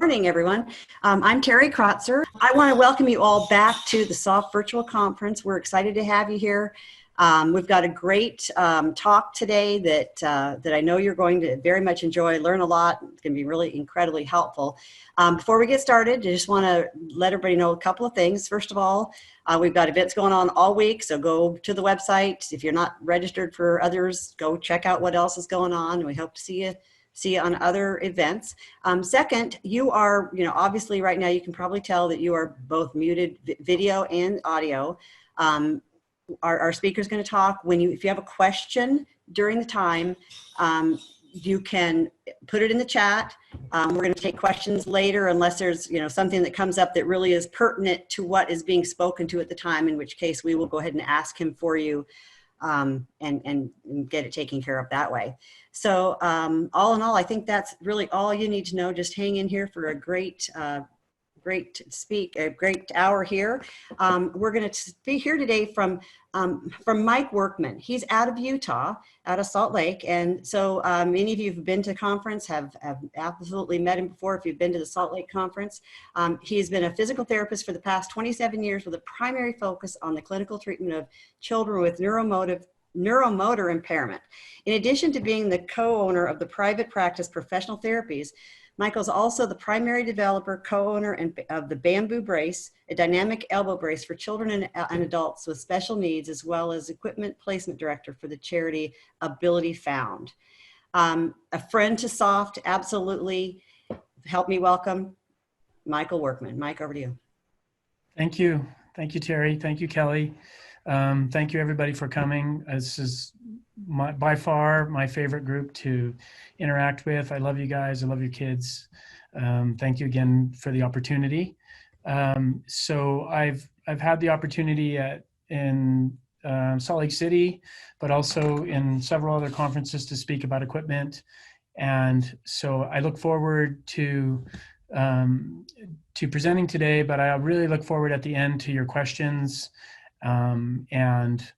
Morning, everyone. I'm Terry Krotzer. I want to welcome you all back to the SOF Virtual Conference. We're excited to have you here. We've got a great talk today that I know you're going to very much enjoy, learn a lot. It's going to be really incredibly helpful. Before we get started, I just want to let everybody know a couple of things. First of all, we've got events going on all week, so go to the website. If you're not registered for others, go check out what else is going on. We hope to see you on other events. Second, you are, obviously right now you can probably tell that you are both muted video and audio. Our speaker is going to talk. If you have a question during the time, you can put it in the chat. We're going to take questions later unless there's something that comes up that really is pertinent to what is being spoken to at the time, in which case we will go ahead and ask him for you and get it taken care of that way. So all in all, I think that's really all you need to know. Just hang in here for a great hour here. We're going to be here today from Mike Workman. He's out of Utah, out of Salt Lake. And so many of you who've been to the conference have absolutely met him before if you've been to the Salt Lake conference. He's been a physical therapist for the past 27 years with a primary focus on the clinical treatment of children with neuromotor impairment. In addition to being the co-owner of the private practice Professional Therapies, Michael's also the primary developer, co-owner of the Bamboo Brace, a dynamic elbow brace for children and adults with special needs, as well as equipment placement director for the charity Ability Found. A friend to SOFT, absolutely. Help me welcome Michael Workman. Mike, over to you. Thank you. Thank you, Terry. Thank you, Kelly. Thank you, everybody, for coming. This is by far my favorite group to interact with. I love you guys. I love your kids. Thank you again for the opportunity. So I've had the opportunity in Salt Lake City, but also in several other conferences to speak about equipment. And so I look forward to presenting today, but I really look forward at the end to your questions. And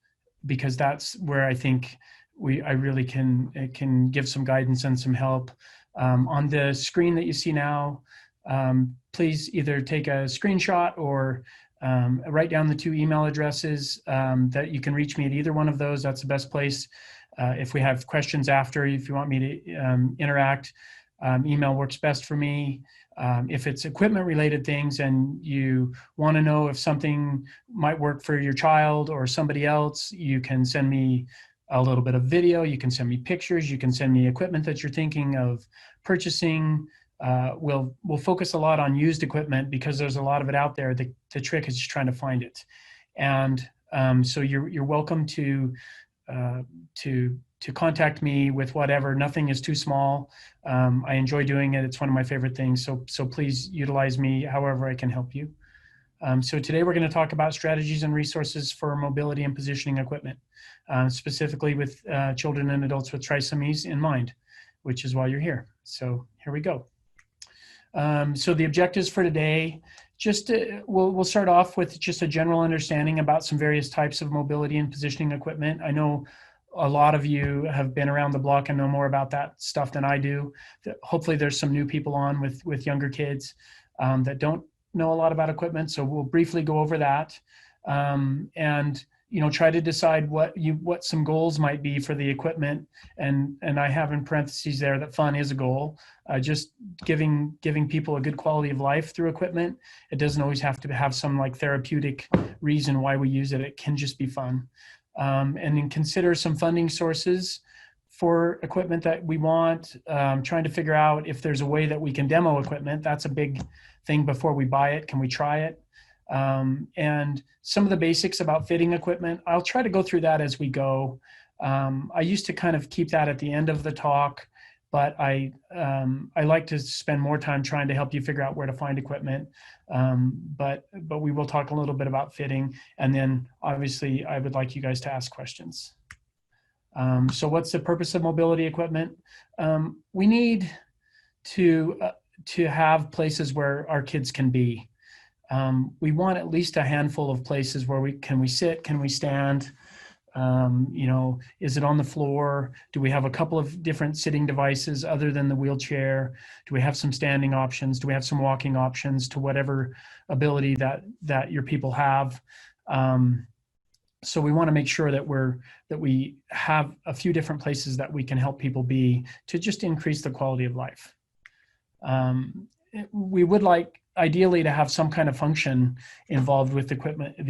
because that's where I think I really can give some guidance and some help. On the screen that you see now, please either take a screenshot or write down the 2 email addresses that you can reach me at either one of those. That's the best place. If we have questions after, if you want me to interact, email works best for me. If it's equipment related things and you want to know if something might work for your child or somebody else, you can send me a little bit of video, you can send me pictures, you can send me equipment that you're thinking of purchasing. We'll focus a lot on used equipment because there's a lot of it out there. The trick is just trying to find it. And so you're welcome to contact me with whatever. Nothing is too small. I enjoy doing it. It's one of my favorite things. So please utilize me however I can help you. So today we're going to talk about strategies and resources for mobility and positioning equipment, specifically with children and adults with trisomies in mind, which is why you're here. So here we go. So the objectives for today, we'll start off with just a general understanding about some various types of mobility and positioning equipment. I know a lot of you have been around the block and know more about that stuff than I do. Hopefully there's some new people on with younger kids that don't know a lot about equipment. So we'll briefly go over that and try to decide what some goals might be for the equipment. And I have in parentheses there that fun is a goal. Just giving people a good quality of life through equipment. It doesn't always have to have some like therapeutic reason why we use it. It can just be fun. And then consider some funding sources for equipment that we want, trying to figure out if there's a way that we can demo equipment. That's a big thing before we buy it. Can we try it? And some of the basics about fitting equipment. I'll try to go through that as we go. I used to kind of keep that at the end of the talk, but I like to spend more time trying to help you figure out where to find equipment. But we will talk a little bit about fitting, and then obviously I would like you guys to ask questions. So what's the purpose of mobility equipment? We need to have places where our kids can be. We want at least a handful of places where can we sit, can we stand, Is it on the floor? Do we have a couple of different sitting devices other than the wheelchair? Do we have some standing options? Do we have some walking options to whatever ability that your people have? So we want to make sure that we have a few different places that we can help people be to just increase the quality of life. We would like ideally to have some kind of function involved with the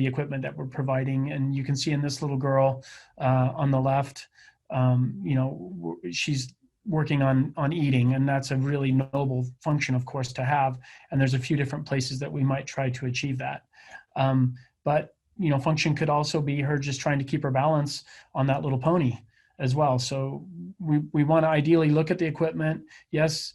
equipment that we're providing. And you can see in this little girl on the left, she's working on eating, and that's a really noble function, of course, to have. And there's a few different places that we might try to achieve that. But function could also be her just trying to keep her balance on that little pony as well. So we want to ideally look at the equipment. Yes,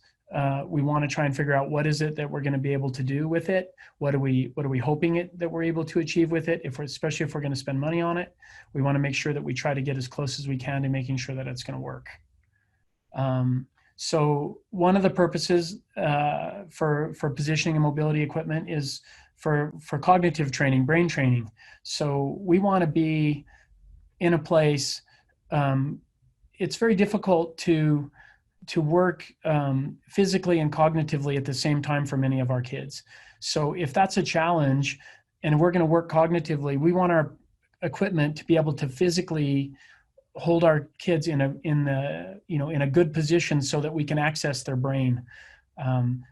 we want to try and figure out what is it that we're going to be able to do with it. What are we hoping that we're able to achieve with it? Especially if we're going to spend money on it, we want to make sure that we try to get as close as we can to making sure that it's going to work. So one of the purposes for positioning and mobility equipment is for cognitive training, brain training. So we want to be in a place. It's very difficult to work physically and cognitively at the same time for many of our kids. So if that's a challenge and we're going to work cognitively, we want our equipment to be able to physically hold our kids in a good position so that we can access their brain.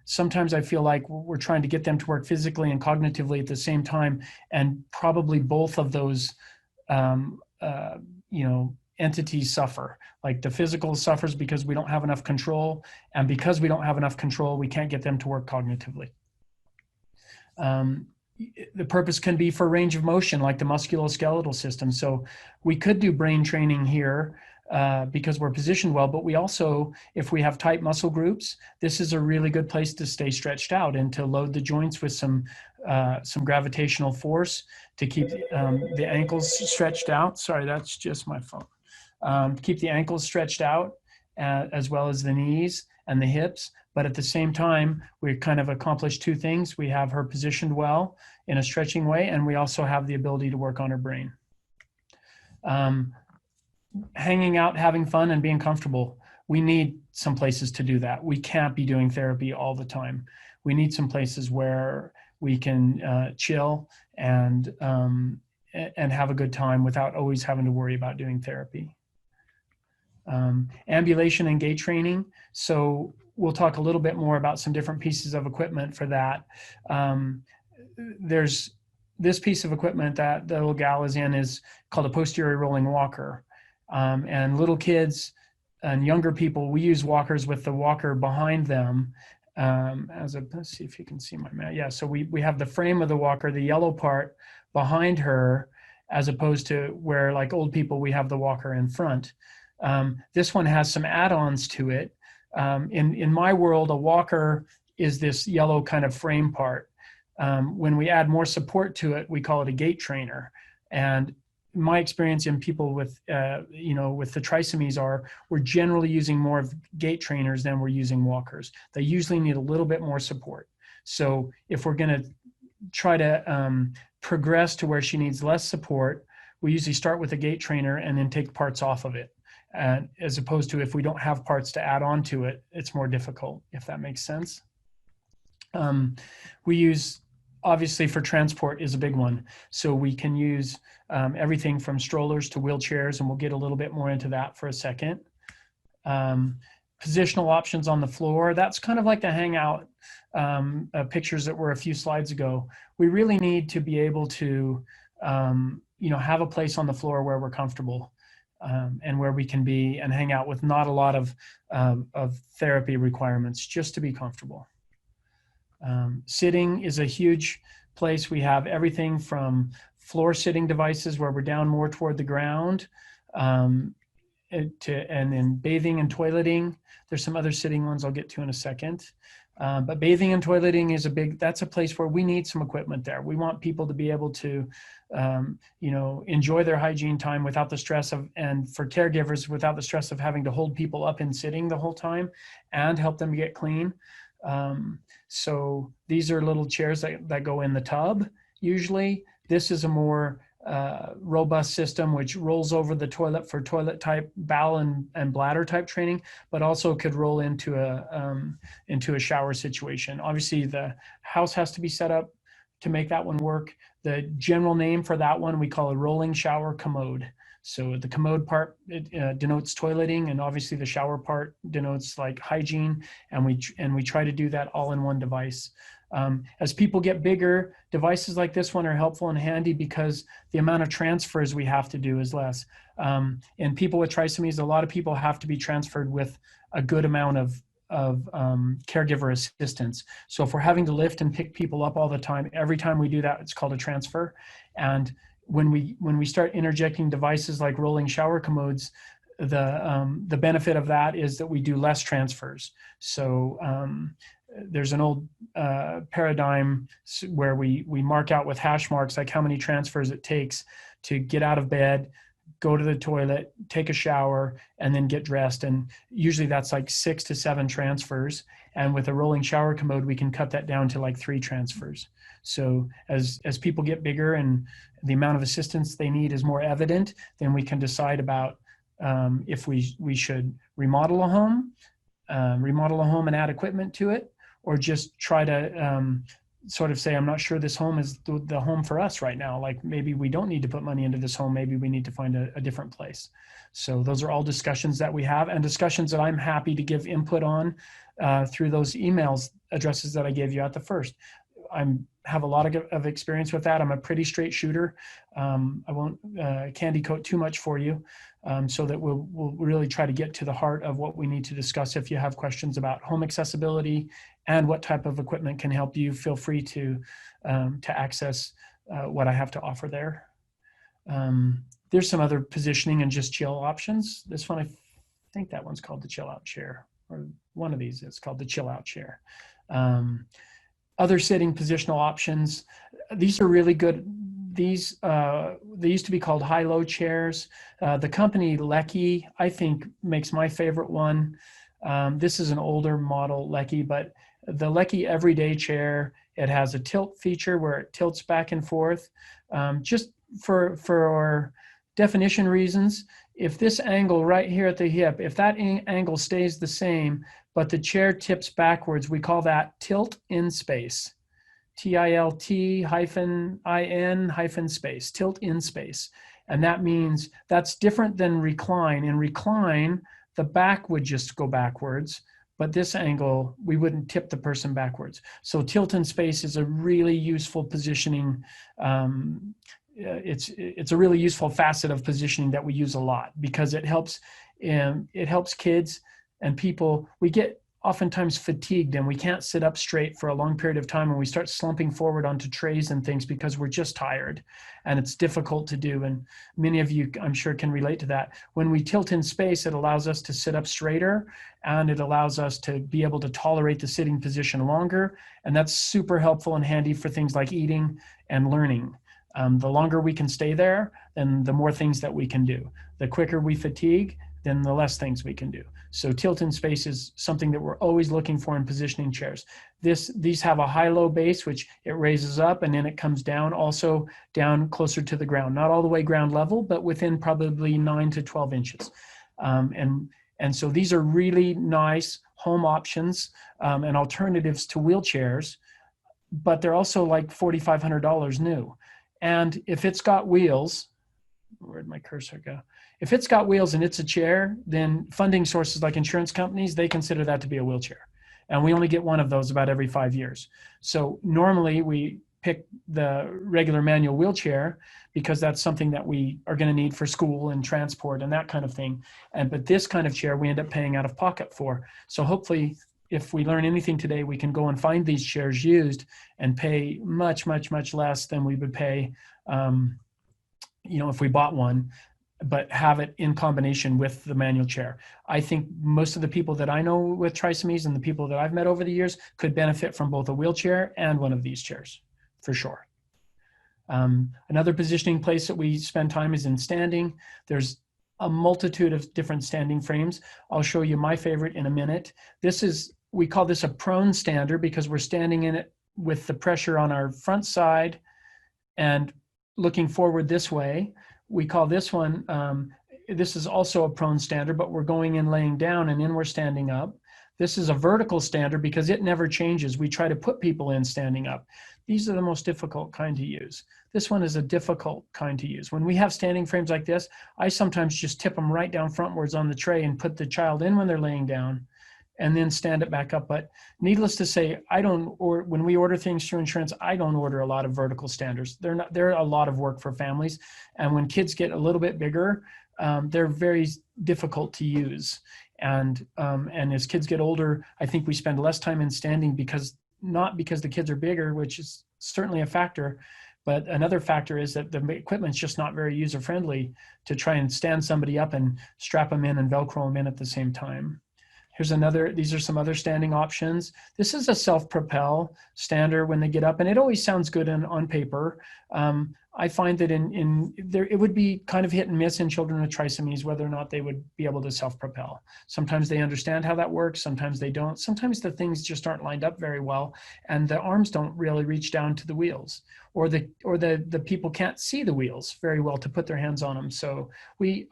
Sometimes I feel like we're trying to get them to work physically and cognitively at the same time, and probably both of those entities suffer. Like the physical suffers because we don't have enough control, and because we don't have enough control, we can't get them to work cognitively. The purpose can be for range of motion, like the musculoskeletal system. So we could do brain training here because we're positioned well, but we also, if we have tight muscle groups, this is a really good place to stay stretched out and to load the joints with some gravitational force to keep the ankles stretched out. Sorry, that's just my phone. Keep the ankles stretched out as well as the knees and the hips. But at the same time, we kind of accomplished two things. We have her positioned well in a stretching way, and we also have the ability to work on her brain. Hanging out, having fun, and being comfortable. We need some places to do that. We can't be doing therapy all the time. We need some places where we can chill and have a good time without always having to worry about doing therapy. Ambulation and gait training. So we'll talk a little bit more about some different pieces of equipment for that. There's this piece of equipment that the little gal is in is called a posterior rolling walker. And little kids and younger people, we use walkers with the walker behind them. Let's see if you can see my map. Yeah, so we have the frame of the walker, the yellow part behind her, as opposed to where, like old people, we have the walker in front. This one has some add-ons to it. In my world, a walker is this yellow kind of frame part. When we add more support to it, we call it a gait trainer. And my experience in people with the trisomies we're generally using more of gait trainers than we're using walkers. They usually need a little bit more support. So if we're going to try to progress to where she needs less support, we usually start with a gait trainer and then take parts off of it. And as opposed to if we don't have parts to add on to it, it's more difficult, if that makes sense. We use, obviously, for transport is a big one. So we can use everything from strollers to wheelchairs, and we'll get a little bit more into that for a second. Positional options on the floor. That's kind of like the hangout pictures that were a few slides ago. We really need to be able to, have a place on the floor where we're comfortable. And where we can be and hang out with not a lot of therapy requirements, just to be comfortable. Sitting is a huge place. We have everything from floor sitting devices where we're down more toward the ground, and then bathing and toileting. There's some other sitting ones I'll get to in a second. But bathing and toileting that's a place where we need some equipment there. We want people to be able to, enjoy their hygiene time without the stress and for caregivers, without the stress of having to hold people up and sitting the whole time and help them get clean. So these are little chairs that go in the tub. Usually this is a more robust system which rolls over the toilet for toilet type, bowel and bladder type training, but also could roll into a shower situation. Obviously, the house has to be set up to make that one work. The general name for that one we call a rolling shower commode. So the commode part denotes toileting, and obviously the shower part denotes like hygiene, and we try to do that all in one device. As people get bigger, devices like this one are helpful and handy because the amount of transfers we have to do is less. And people with trisomies, a lot of people have to be transferred with a good amount of caregiver assistance. So if we're having to lift and pick people up all the time, every time we do that, it's called a transfer. And when we start interjecting devices like rolling shower commodes, the benefit of that is that we do less transfers. So there's an old paradigm where we mark out with hash marks like how many transfers it takes to get out of bed, go to the toilet, take a shower, and then get dressed. And usually that's like 6 to 7 transfers. And with a rolling shower commode, we can cut that down to like 3 transfers. So as people get bigger and the amount of assistance they need is more evident, then we can decide about if we should remodel a home and add equipment to it, or just try to sort of say, I'm not sure this home is the home for us right now. Like maybe we don't need to put money into this home. Maybe we need to find a different place. So those are all discussions that we have, and discussions that I'm happy to give input on through those emails addresses that I gave you at the first. I have a lot of experience with that. I'm a pretty straight shooter. I won't candy coat too much for you, so that we'll really try to get to the heart of what we need to discuss. If you have questions about home accessibility and what type of equipment can help you, feel free to access what I have to offer there. There's some other positioning and just chill options. This one, I think that one's called the chill out chair, or one of these is called the chill out chair. Other sitting positional options. These are really good. These, they used to be called high-low chairs. The company Lecky, I think, makes my favorite one. This is an older model Lecky, but the Lecky Everyday Chair, it has a tilt feature where it tilts back and forth. Just for definition reasons, if this angle right here at the hip, if that angle stays the same, but the chair tips backwards, we call that tilt in space. TILT-IN-space, tilt in space. And that means that's different than recline. In recline, the back would just go backwards, but this angle, we wouldn't tip the person backwards. So tilt in space is a really useful positioning. It's a really useful facet of positioning that we use a lot because it helps kids and people. We get oftentimes fatigued and we can't sit up straight for a long period of time, and we start slumping forward onto trays and things because we're just tired and it's difficult to do. And many of you, I'm sure, can relate to that. When we tilt in space, it allows us to sit up straighter, and it allows us to be able to tolerate the sitting position longer. And that's super helpful and handy for things like eating and learning. The longer we can stay there, then the more things that we can do. The quicker we fatigue, then the less things we can do. So tilt in space is something that we're always looking for in positioning chairs. These have a high-low base, which it raises up and then it comes down, also down closer to the ground. Not all the way ground level, but within probably 9 to 12 inches. And so these are really nice home options and alternatives to wheelchairs, but they're also like $4,500 new. And if it's got wheels, where'd my cursor go? If it's got wheels and it's a chair, then funding sources like insurance companies, they consider that to be a wheelchair. And we only get one of those about every 5 years. So normally we pick the regular manual wheelchair because that's something that we are going to need for school and transport and that kind of thing. But this kind of chair we end up paying out of pocket for. So hopefully, if we learn anything today, we can go and find these chairs used and pay much, much, much less than we would pay if we bought one, but have it in combination with the manual chair. I think most of the people that I know with trisomies and the people that I've met over the years could benefit from both a wheelchair and one of these chairs, for sure. Another positioning place that we spend time is in standing. There's a multitude of different standing frames. I'll show you my favorite in a minute. We call this a prone stander because we're standing in it with the pressure on our front side and looking forward this way. We call this one, this is also a prone stander, but we're going in laying down and then we're standing up. This is a vertical stander because it never changes. We try to put people in standing up. These are the most difficult kind to use. This one is a difficult kind to use. When we have standing frames like this, I sometimes just tip them right down frontwards on the tray and put the child in when they're laying down and then stand it back up. But needless to say, when we order things through insurance, I don't order a lot of vertical standers. They're a lot of work for families. And when kids get a little bit bigger, they're very difficult to use. And as kids get older, I think we spend less time in standing not because the kids are bigger, which is certainly a factor, but another factor is that the equipment's just not very user-friendly to try and stand somebody up and strap them in and Velcro them in at the same time. These are some other standing options. This is a self-propel stander when they get up, and it always sounds good on paper. I find that it would be kind of hit and miss in children with trisomies whether or not they would be able to self-propel. Sometimes they understand how that works, sometimes they don't. Sometimes the things just aren't lined up very well, and the arms don't really reach down to the wheels, or the people can't see the wheels very well to put their hands on them. So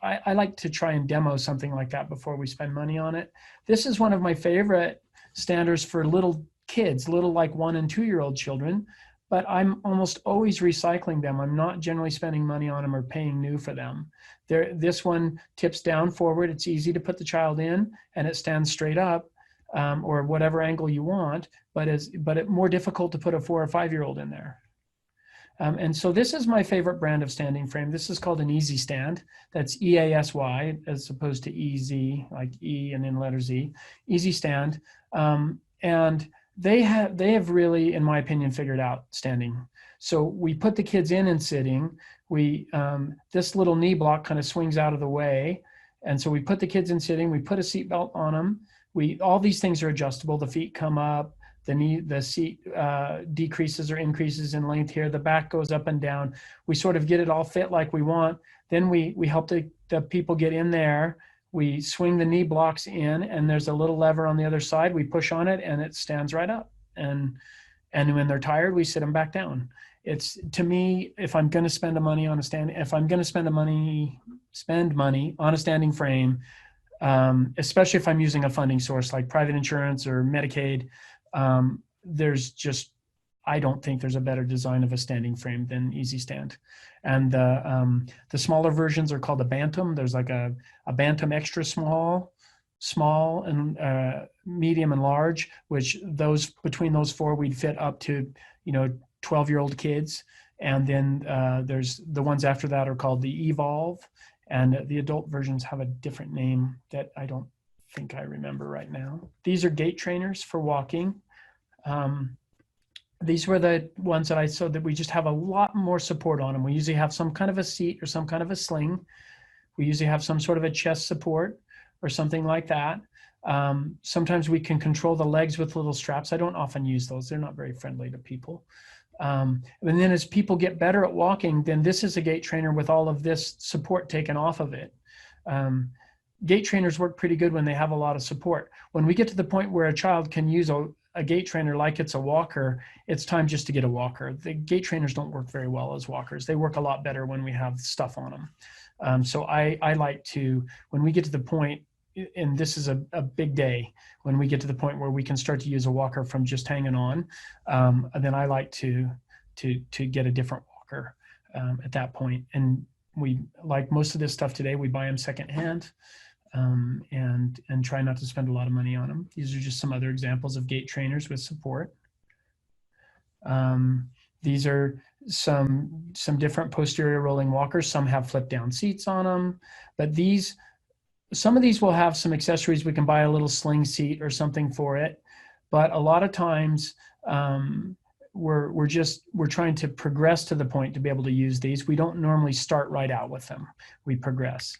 I like to try and demo something like that before we spend money on it. This is one of my favorite standers for little kids, little like 1 and 2 year old children, but I'm almost always recycling them. I'm not generally spending money on them or paying new for them. This one tips down forward. It's easy to put the child in and it stands straight up, or whatever angle you want, but it's more difficult to put a 4 or 5 year old in there. And so this is my favorite brand of standing frame. This is called an Easy Stand. That's EASY as opposed to EZ, like E and then letter Z. Easy Stand. And they have really, in my opinion, figured out standing. So we put the kids in and sitting. This little knee block kind of swings out of the way. And so we put the kids in sitting. We put a seat belt on them. All these things are adjustable. The feet come up. The seat decreases or increases in length here. The back goes up and down. We sort of get it all fit like we want. Then we help the people get in there. We swing the knee blocks in, and there's a little lever on the other side. We push on it, and it stands right up. And when they're tired, we sit them back down. It's, to me, if I'm going to spend money on a standing frame, especially if I'm using a funding source like private insurance or Medicaid, I don't think there's a better design of a standing frame than Easy Stand. And the smaller versions are called a Bantam. There's like a Bantam extra small and medium and large, which between those 4 we'd fit up to 12-year-old kids. And then there's the ones after that are called the Evolve, and the adult versions have a different name that I don't think I remember right now. These are gait trainers for walking. These were the ones that I saw that we just have a lot more support on them. We usually have some kind of a seat or some kind of a sling. We usually have some sort of a chest support or something like that. Sometimes we can control the legs with little straps. I don't often use those. They're not very friendly to people. And then as people get better at walking, then this is a gait trainer with all of this support taken off of it. Gait trainers work pretty good when they have a lot of support. When we get to the point where a child can use a gait trainer like it's a walker, it's time just to get a walker. The gait trainers don't work very well as walkers. They work a lot better when we have stuff on them. So I like to, when we get to the point, and this is a big day, when we get to the point where we can start to use a walker from just hanging on, then I like to get a different walker at that point. And we, like most of this stuff today, we buy them secondhand. And try not to spend a lot of money on them. These are just some other examples of gait trainers with support. These are some different posterior rolling walkers. Some have flip down seats on them, but some of these will have some accessories. We can buy a little sling seat or something for it, but a lot of times we're trying to progress to the point to be able to use these. We don't normally start right out with them. We progress.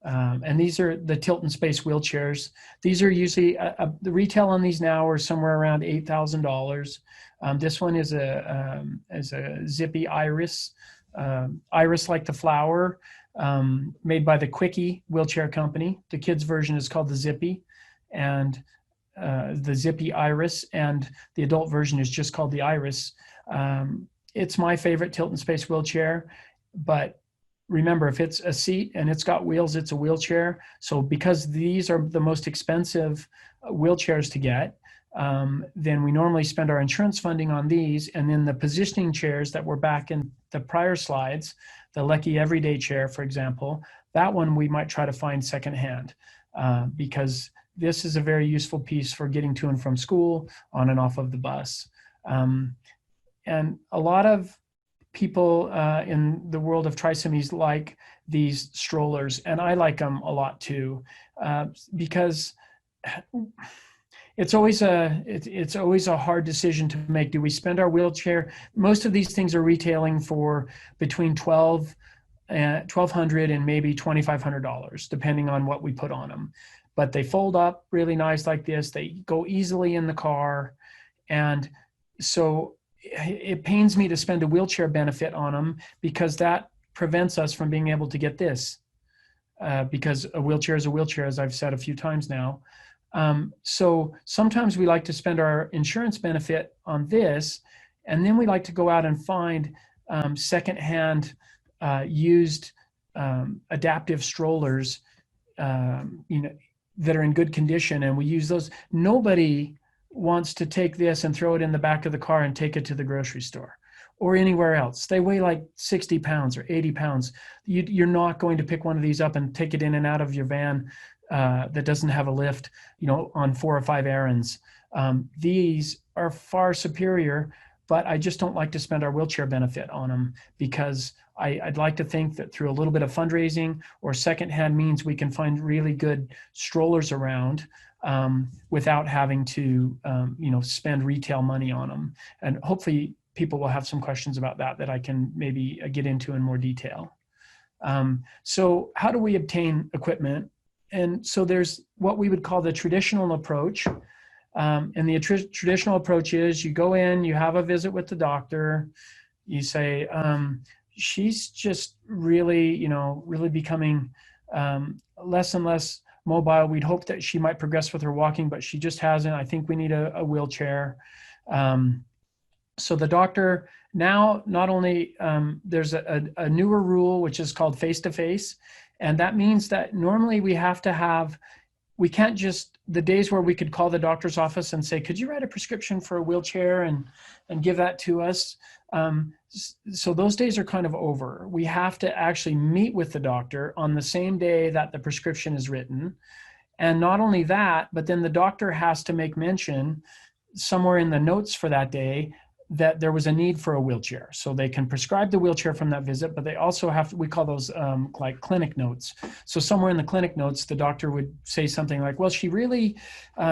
And these are the tilt and space wheelchairs. These are usually, the retail on these now are somewhere around $8,000. This one is a Zippy Iris, Iris like the flower, made by the Quickie wheelchair company. The kids version is called the Zippy, and the Zippy Iris, and the adult version is just called the Iris. It's my favorite tilt and space wheelchair, but remember, if it's a seat and it's got wheels, it's a wheelchair. So because these are the most expensive wheelchairs to get, then we normally spend our insurance funding on these. And then the positioning chairs that were back in the prior slides, the Lecky Everyday Chair, for example, that one we might try to find secondhand, because this is a very useful piece for getting to and from school, on and off of the bus. And a lot of people in the world of trisomies like these strollers, and I like them a lot too, because it's always a hard decision to make. Do we spend our wheelchair? Most of these things are retailing for between $1,200 and maybe $2,500, depending on what we put on them. But they fold up really nice like this. They go easily in the car, and so it pains me to spend a wheelchair benefit on them, because that prevents us from being able to get this, because a wheelchair is a wheelchair, as I've said a few times now. So sometimes we like to spend our insurance benefit on this, and then we like to go out and find secondhand used adaptive strollers, that are in good condition, and we use those. Nobody wants to take this and throw it in the back of the car and take it to the grocery store or anywhere else. They weigh like 60 pounds or 80 pounds. You're not going to pick one of these up and take it in and out of your van that doesn't have a lift, on 4 or 5 errands. These are far superior, but I just don't like to spend our wheelchair benefit on them, because I'd like to think that through a little bit of fundraising or secondhand means, we can find really good strollers around, without having to, spend retail money on them. And hopefully people will have some questions about that I can maybe get into in more detail. So how do we obtain equipment? And so there's what we would call the traditional approach. And the traditional approach is, you go in, you have a visit with the doctor, you say, she's just really, really becoming less and less mobile. We'd hope that she might progress with her walking, but she just hasn't. I think we need a wheelchair. So the doctor now, not only, there's a newer rule, which is called face-to-face. And that means that normally we can't just, the days where we could call the doctor's office and say, could you write a prescription for a wheelchair and give that to us? So those days are kind of over. We have to actually meet with the doctor on the same day that the prescription is written. And not only that, but then the doctor has to make mention somewhere in the notes for that day that there was a need for a wheelchair. So they can prescribe the wheelchair from that visit, but they also have to, we call those like clinic notes. So somewhere in the clinic notes, the doctor would say something like, well, she really,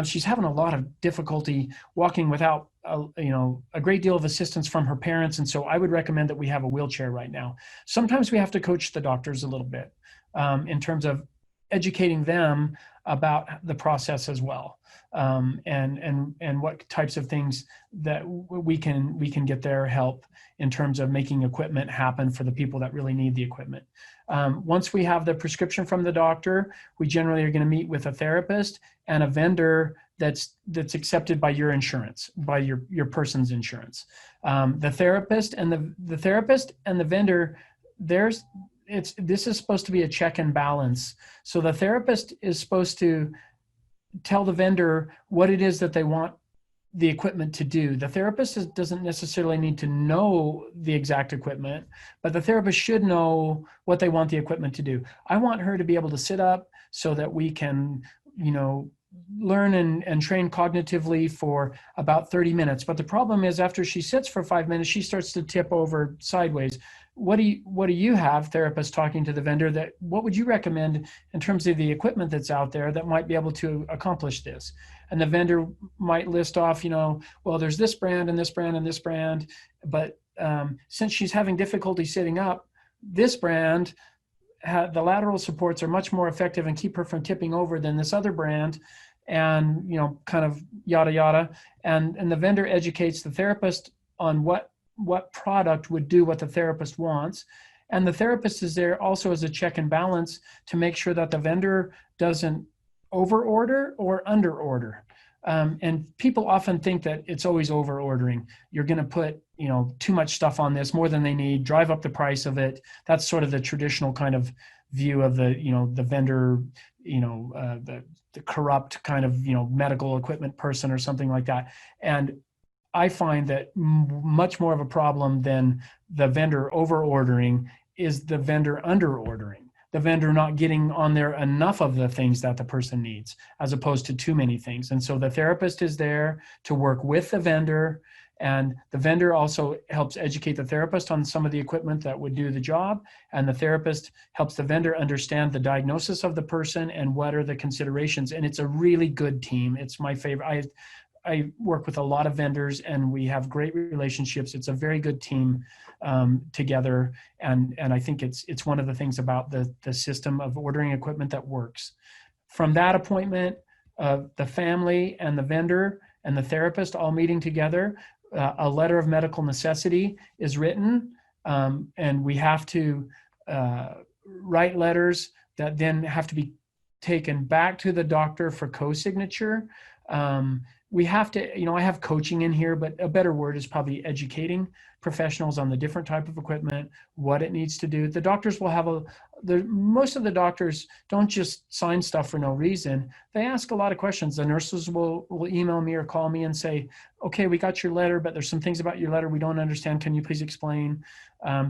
she's having a lot of difficulty walking without a great deal of assistance from her parents. And so I would recommend that we have a wheelchair right now. Sometimes we have to coach the doctors a little bit in terms of educating them about the process as well, and what types of things that we can get their help in terms of making equipment happen for the people that really need the equipment. Once we have the prescription from the doctor, we generally are going to meet with a therapist and a vendor that's accepted by your insurance, by your person's insurance. The therapist and the vendor, this is supposed to be a check and balance. So the therapist is supposed to tell the vendor what it is that they want the equipment to do. The therapist doesn't necessarily need to know the exact equipment, but the therapist should know what they want the equipment to do. I want her to be able to sit up so that we can, learn and train cognitively for about 30 minutes. But the problem is, after she sits for 5 minutes, she starts to tip over sideways. What do you have, therapist talking to the vendor, what would you recommend in terms of the equipment that's out there that might be able to accomplish this? And the vendor might list off, well, there's this brand and this brand and this brand, but since she's having difficulty sitting up, this brand, the lateral supports are much more effective and keep her from tipping over than this other brand, and kind of yada yada. And the vendor educates the therapist on what product would do what the therapist wants. And the therapist is there also as a check and balance to make sure that the vendor doesn't over order or under order. And people often think that it's always over ordering. You're going to put, too much stuff on this, more than they need, drive up the price of it. That's sort of the traditional kind of view of the vendor, the corrupt kind of, medical equipment person or something like that. And I find that much more of a problem than the vendor over ordering is the vendor under ordering, the vendor not getting on there enough of the things that the person needs, as opposed to too many things. And so the therapist is there to work with the vendor, and the vendor also helps educate the therapist on some of the equipment that would do the job. And the therapist helps the vendor understand the diagnosis of the person and what are the considerations. And it's a really good team. It's my favorite. I work with a lot of vendors and we have great relationships. It's a very good team together. And I think it's one of the things about the system of ordering equipment that works. From that appointment, the family and the vendor and the therapist all meeting together, a letter of medical necessity is written, and we have to write letters that then have to be taken back to the doctor for co-signature. We have to, I have coaching in here, but a better word is probably educating professionals on the different type of equipment, what it needs to do. The doctors will have most of the doctors don't just sign stuff for no reason. They ask a lot of questions. The nurses will email me or call me and say, okay, we got your letter, but there's some things about your letter we don't understand. Can you please explain?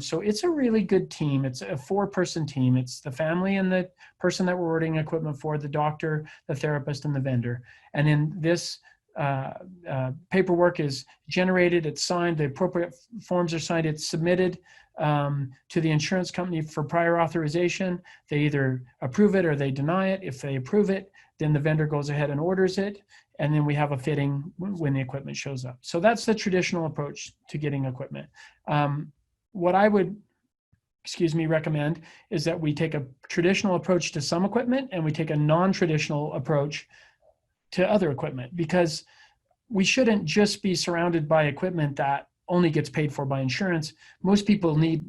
So it's a really good team. It's a 4-person team. It's the family and the person that we're ordering equipment for, the doctor, the therapist, and the vendor. And in this paperwork is generated, it's signed, the appropriate forms are signed, it's submitted to the insurance company for prior authorization. They either approve it or they deny it. If they approve it, then the vendor goes ahead and orders it, and then we have a fitting when the equipment shows up. So that's the traditional approach to getting equipment. What I would recommend is that we take a traditional approach to some equipment and we take a non-traditional approach to other equipment, because we shouldn't just be surrounded by equipment that only gets paid for by insurance. Most people need,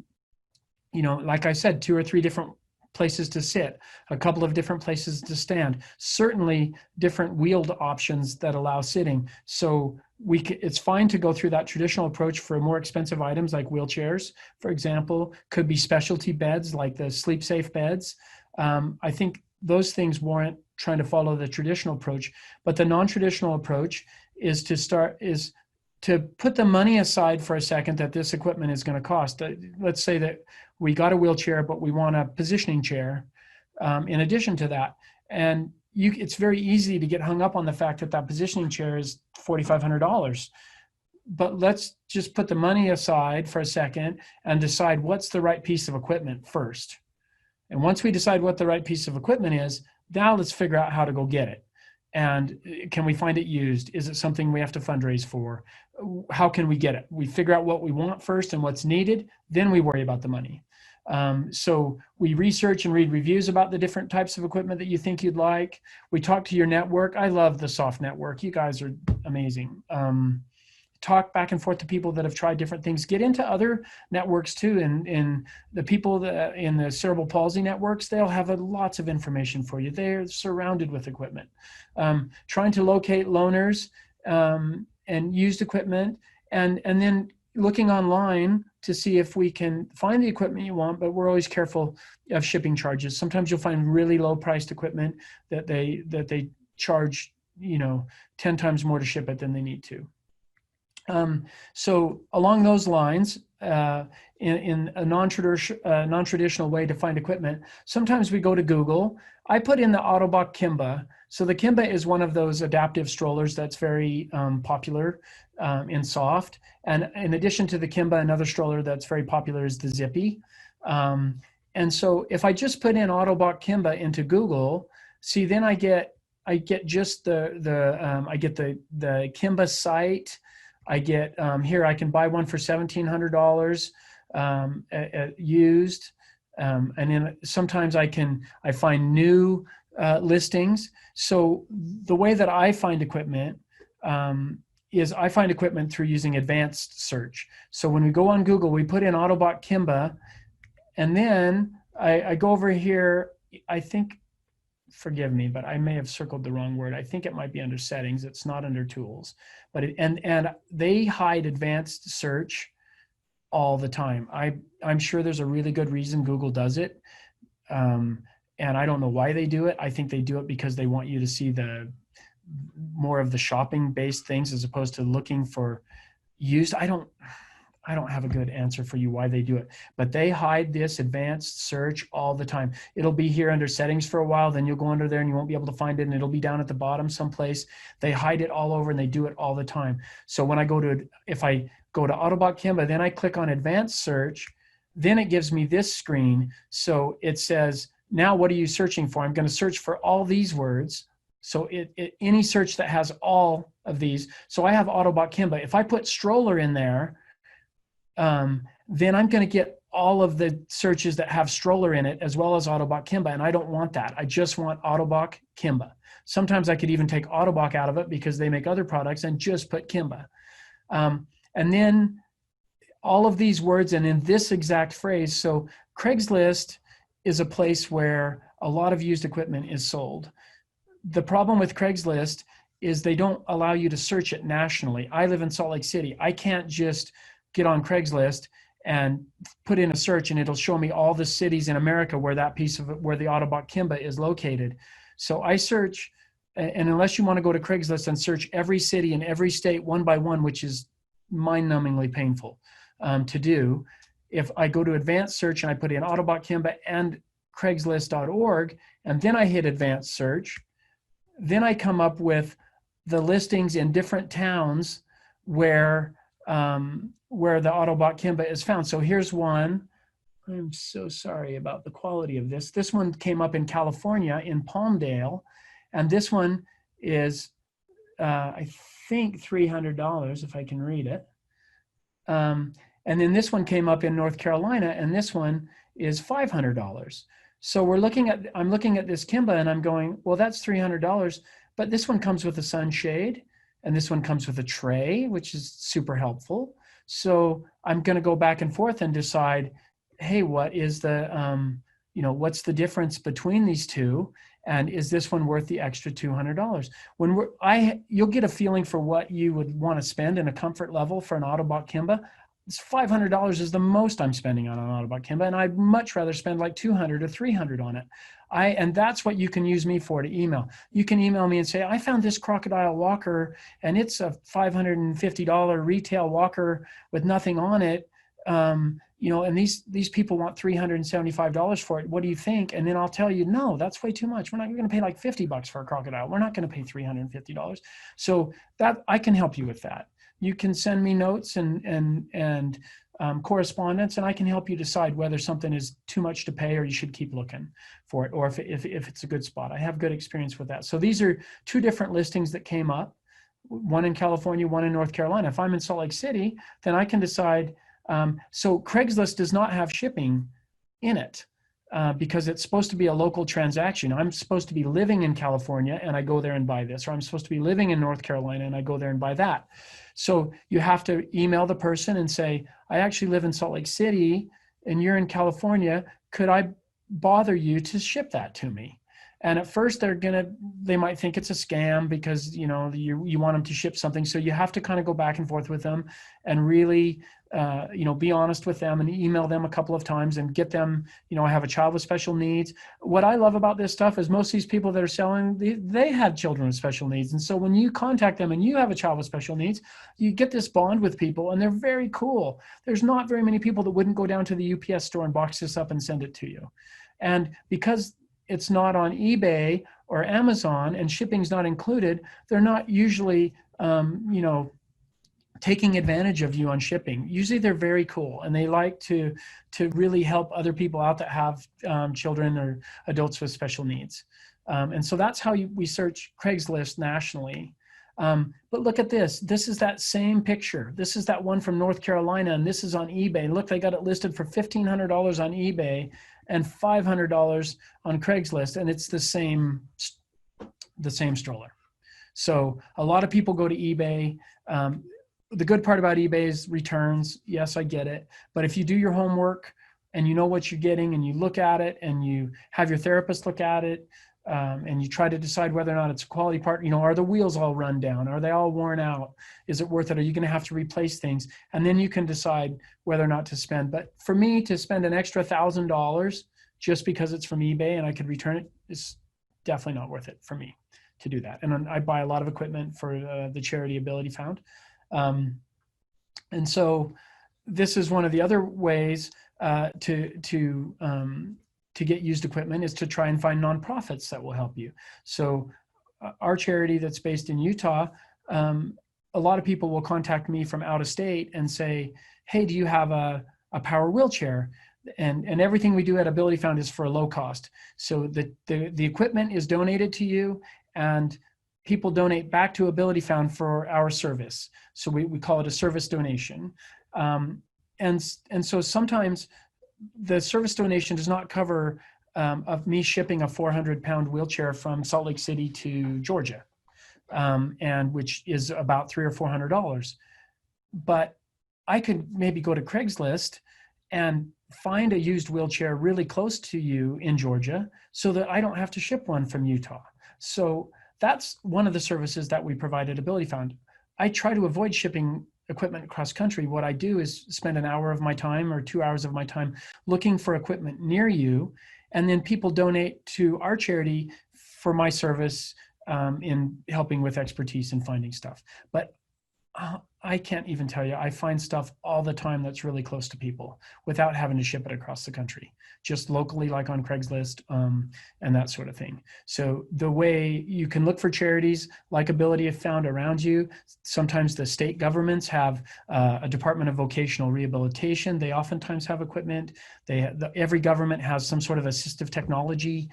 like I said, 2 or 3 different places to sit, a couple of different places to stand, certainly different wheeled options that allow sitting. So it's fine to go through that traditional approach for more expensive items like wheelchairs, for example, could be specialty beds like the sleep safe beds. I think those things warrant trying to follow the traditional approach, but the non-traditional approach is to put the money aside for a second that this equipment is going to cost. Let's say that we got a wheelchair, but we want a positioning chair in addition to that. And it's very easy to get hung up on the fact that that positioning chair is $4,500. But let's just put the money aside for a second and decide what's the right piece of equipment first. And once we decide what the right piece of equipment is, now let's figure out how to go get it. And can we find it used? Is it something we have to fundraise for? How can we get it? We figure out what we want first and what's needed, then we worry about the money. So we research and read reviews about the different types of equipment that you think you'd like. We talk to your network. I love the soft network. You guys are amazing. Talk back and forth to people that have tried different things. Get into other networks too. And the people that in the cerebral palsy networks, they'll have lots of information for you. They're surrounded with equipment. Trying to locate loaners and used equipment, and then looking online to see if we can find the equipment you want, but we're always careful of shipping charges. Sometimes you'll find really low priced equipment that they charge 10 times more to ship it than they need to. So along those lines, in a non-traditional way to find equipment, sometimes we go to Google. I put in the Autobot Kimba. So the Kimba is one of those adaptive strollers that's very popular in soft. And in addition to the Kimba, another stroller that's very popular is the Zippy. And so if I just put in Autobot Kimba into Google, see, then I get just I get the Kimba site. I get here, I can buy one for $1,700 used. And then sometimes I find new listings. So the way that I find equipment is I find equipment through using advanced search. So when we go on Google, we put in Autobot Kimba, and then I go over here, I think forgive me, but I may have circled the wrong word. I think it might be under settings. It's not under tools, but and they hide advanced search all the time. I'm sure there's a really good reason Google does it. And I don't know why they do it. I think they do it because they want you to see the more of the shopping based things as opposed to looking for used. I don't have a good answer for you why they do it, but they hide this advanced search all the time. It'll be here under settings for a while, then you'll go under there and you won't be able to find it, and it'll be down at the bottom someplace. They hide it all over and they do it all the time. So when I go to, if I go to Autobot Kimba, then I click on advanced search, then it gives me this screen. So it says, now what are you searching for? I'm going to search for all these words. So any search that has all of these. So I have Autobot Kimba. If I put stroller in there, then I'm going to get all of the searches that have stroller in it as well as Autobot Kimba, and I don't want that. I just want Autobot Kimba. Sometimes I could even take Autobot out of it because they make other products and just put Kimba. And then all of these words and in this exact phrase. So Craigslist is a place where a lot of used equipment is sold. The problem with Craigslist is they don't allow you to search it nationally. I live in Salt Lake City. I can't just get on Craigslist and put in a search and it'll show me all the cities in America where that piece of it, where the Autobot Kimba is located. So I search, and unless you want to go to Craigslist and search every city in every state one by one, which is mind-numbingly painful to do, if I go to advanced search and I put in Autobot Kimba and Craigslist.org, and then I hit advanced search, then I come up with the listings in different towns where the Autobot Kimba is found. So here's one. I'm so sorry about the quality of this. This one came up in California in Palmdale, and this one is, I think, $300 if I can read it. And then this one came up in North Carolina, and this one is $500. So I'm looking at this Kimba, and I'm going, well, that's $300, but this one comes with a sunshade, and this one comes with a tray, which is super helpful. So I'm going to go back and forth and decide, hey, what is the, what's the difference between these two? And is this one worth the extra $200? You'll get a feeling for what you would want to spend in a comfort level for an Autobot Kimba. It's $500 is the most I'm spending on an Autobot Kimba, and I'd much rather spend like $200 or $300 on it. And that's what you can use me for, to email. You can email me and say, I found this crocodile walker, and it's a $550 retail walker with nothing on it. And these people want $375 for it. What do you think? And then I'll tell you, no, that's way too much. We're not going to pay like $50 for a crocodile. We're not going to pay $350. So that I can help you with that. You can send me notes and correspondence, and I can help you decide whether something is too much to pay or you should keep looking for it, or if it's a good spot. I have good experience with that. So these are two different listings that came up, one in California, one in North Carolina. If I'm in Salt Lake City, then I can decide. So Craigslist does not have shipping in it because it's supposed to be a local transaction. I'm supposed to be living in California and I go there and buy this, or I'm supposed to be living in North Carolina and I go there and buy that. So you have to email the person and say, I actually live in Salt Lake City and you're in California. Could I bother you to ship that to me? And at first they might think it's a scam because, you want them to ship something. So you have to kind of go back and forth with them and really, be honest with them and email them a couple of times and get them, I have a child with special needs. What I love about this stuff is most of these people that are selling, they have children with special needs. And so when you contact them and you have a child with special needs, you get this bond with people and they're very cool. There's not very many people that wouldn't go down to the UPS store and box this up and send it to you. And because it's not on eBay or Amazon and shipping's not included, they're not usually, taking advantage of you on shipping. Usually they're very cool and they like to really help other people out that have children or adults with special needs. And so that's how we search Craigslist nationally. But look at this. This is that same picture. This is that one from North Carolina, and this is on eBay. Look, they got it listed for $1,500 on eBay and $500 on Craigslist, and it's the same stroller. So a lot of people go to eBay. The good part about eBay is returns. Yes, I get it. But if you do your homework and you know what you're getting and you look at it and you have your therapist look at it, and you try to decide whether or not it's a quality part. Are the wheels all run down? Are they all worn out? Is it worth it? Are you going to have to replace things? And then you can decide whether or not to spend. But for me to spend an extra $1,000 just because it's from eBay and I could return it is definitely not worth it for me to do that. And I buy a lot of equipment for the charity Ability Found. And so this is one of the other ways to get used equipment is to try and find nonprofits that will help you. So our charity that's based in Utah, a lot of people will contact me from out of state and say, hey, do you have a power wheelchair? And everything we do at Ability Found is for a low cost. So the equipment is donated to you, and people donate back to Ability Found for our service. So we call it a service donation. And so sometimes the service donation does not cover of me shipping a 400-pound wheelchair from Salt Lake City to Georgia, and which is about $300 or $400. But I could maybe go to Craigslist and find a used wheelchair really close to you in Georgia so that I don't have to ship one from Utah. So that's one of the services that we provide at Ability Found. I try to avoid shipping equipment across country. What I do is spend an hour of my time or 2 hours of my time looking for equipment near you, and then people donate to our charity for my service in helping with expertise and finding stuff. But I can't even tell you, I find stuff all the time that's really close to people without having to ship it across the country, just locally, like on Craigslist, and that sort of thing. So the way you can look for charities like Ability Found around you, sometimes the state governments have a Department of Vocational Rehabilitation. They oftentimes have equipment. Every government has some sort of assistive technology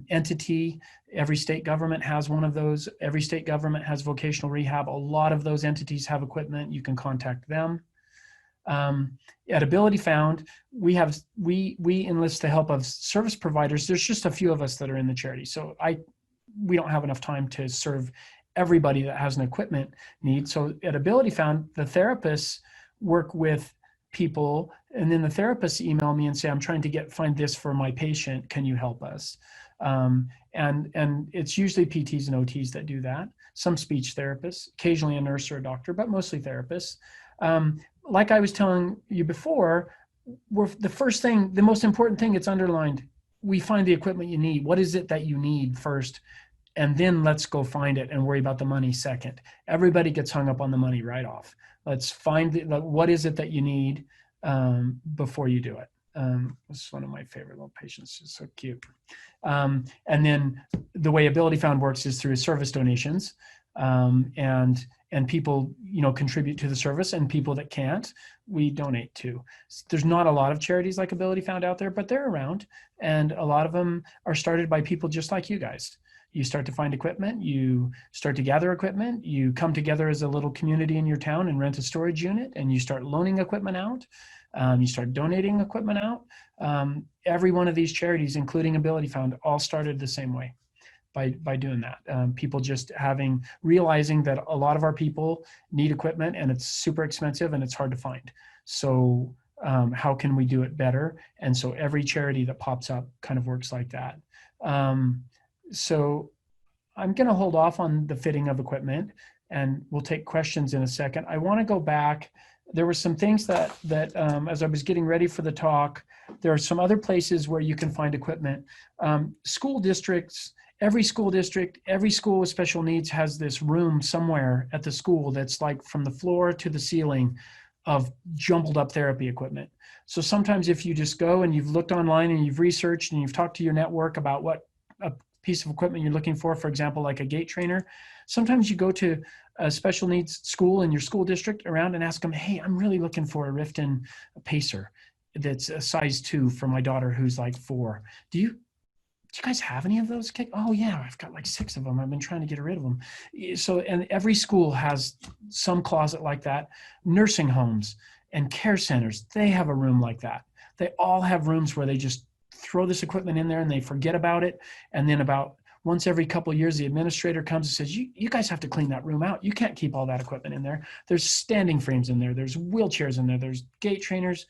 entity. Every state government has one of those. Every state government has vocational rehab. A lot of those entities have equipment. You can contact them. At Ability Found, we enlist the help of service providers. There's just a few of us that are in the charity. So we don't have enough time to serve everybody that has an equipment need. So at Ability Found, the therapists work with people, and then the therapists email me and say, I'm trying to find this for my patient. Can you help us? And it's usually PTs and OTs that do that. Some speech therapists, occasionally a nurse or a doctor, but mostly therapists. Like I was telling you before, the most important thing, it's underlined. We find the equipment you need. What is it that you need first? And then let's go find it and worry about the money second. Everybody gets hung up on the money right off. Let's find what is it that you need before you do it. This is one of my favorite little patients. She's so cute. And then the way Ability Found works is through service donations, and people, contribute to the service, and people that can't, we donate to. There's not a lot of charities like Ability Found out there, but they're around, and a lot of them are started by people just like you guys. You start to find equipment, you start to gather equipment, you come together as a little community in your town and rent a storage unit, and you start loaning equipment out. You start donating equipment out. Every one of these charities, including Ability Found, all started the same way by doing that. People just realizing that a lot of our people need equipment and it's super expensive and it's hard to find. So how can we do it better? And so every charity that pops up kind of works like that. So I'm going to hold off on the fitting of equipment, and we'll take questions in a second. I want to go back. There were some things that as I was getting ready for the talk, there are some other places where you can find equipment. School districts, every school district, every school with special needs has this room somewhere at the school that's like from the floor to the ceiling of jumbled up therapy equipment. So sometimes if you just go and you've looked online and you've researched and you've talked to your network about what a piece of equipment you're looking for example, like a gait trainer, sometimes you go to a special needs school in your school district around and ask them, hey, I'm really looking for a Riften pacer that's a size 2 for my daughter who's like 4. Do you guys have any of those? Oh yeah, I've got like 6 of them. I've been trying to get rid of them. So, and every school has some closet like that. Nursing homes and care centers, they have a room like that. They all have rooms where they just throw this equipment in there and they forget about it. And then about once every couple of years, the administrator comes and says, you guys have to clean that room out. You can't keep all that equipment in there. There's standing frames in there. There's wheelchairs in there. There's gait trainers.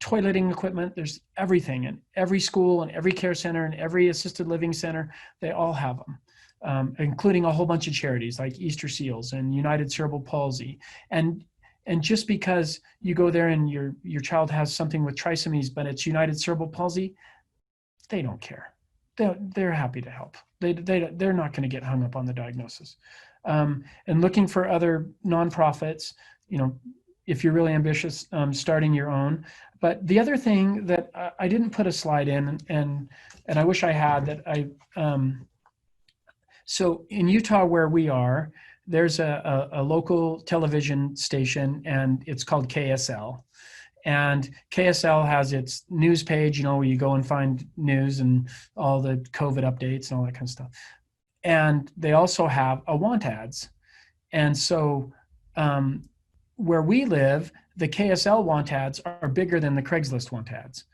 toileting equipment. There's everything in every school and every care center and every assisted living center. They all have them, including a whole bunch of charities like Easter Seals and United Cerebral Palsy. And just because you go there and your child has something with trisomies, but it's United Cerebral Palsy, they don't care. They're happy to help. They're not going to get hung up on the diagnosis. And looking for other nonprofits, if you're really ambitious, starting your own. But the other thing that I didn't put a slide in, and I wish I had, so in Utah where we are, there's a local television station, and it's called KSL. And KSL has its news page, where you go and find news and all the COVID updates and all that kind of stuff. And they also have a want ads. And so where we live, the KSL want ads are bigger than the Craigslist want ads.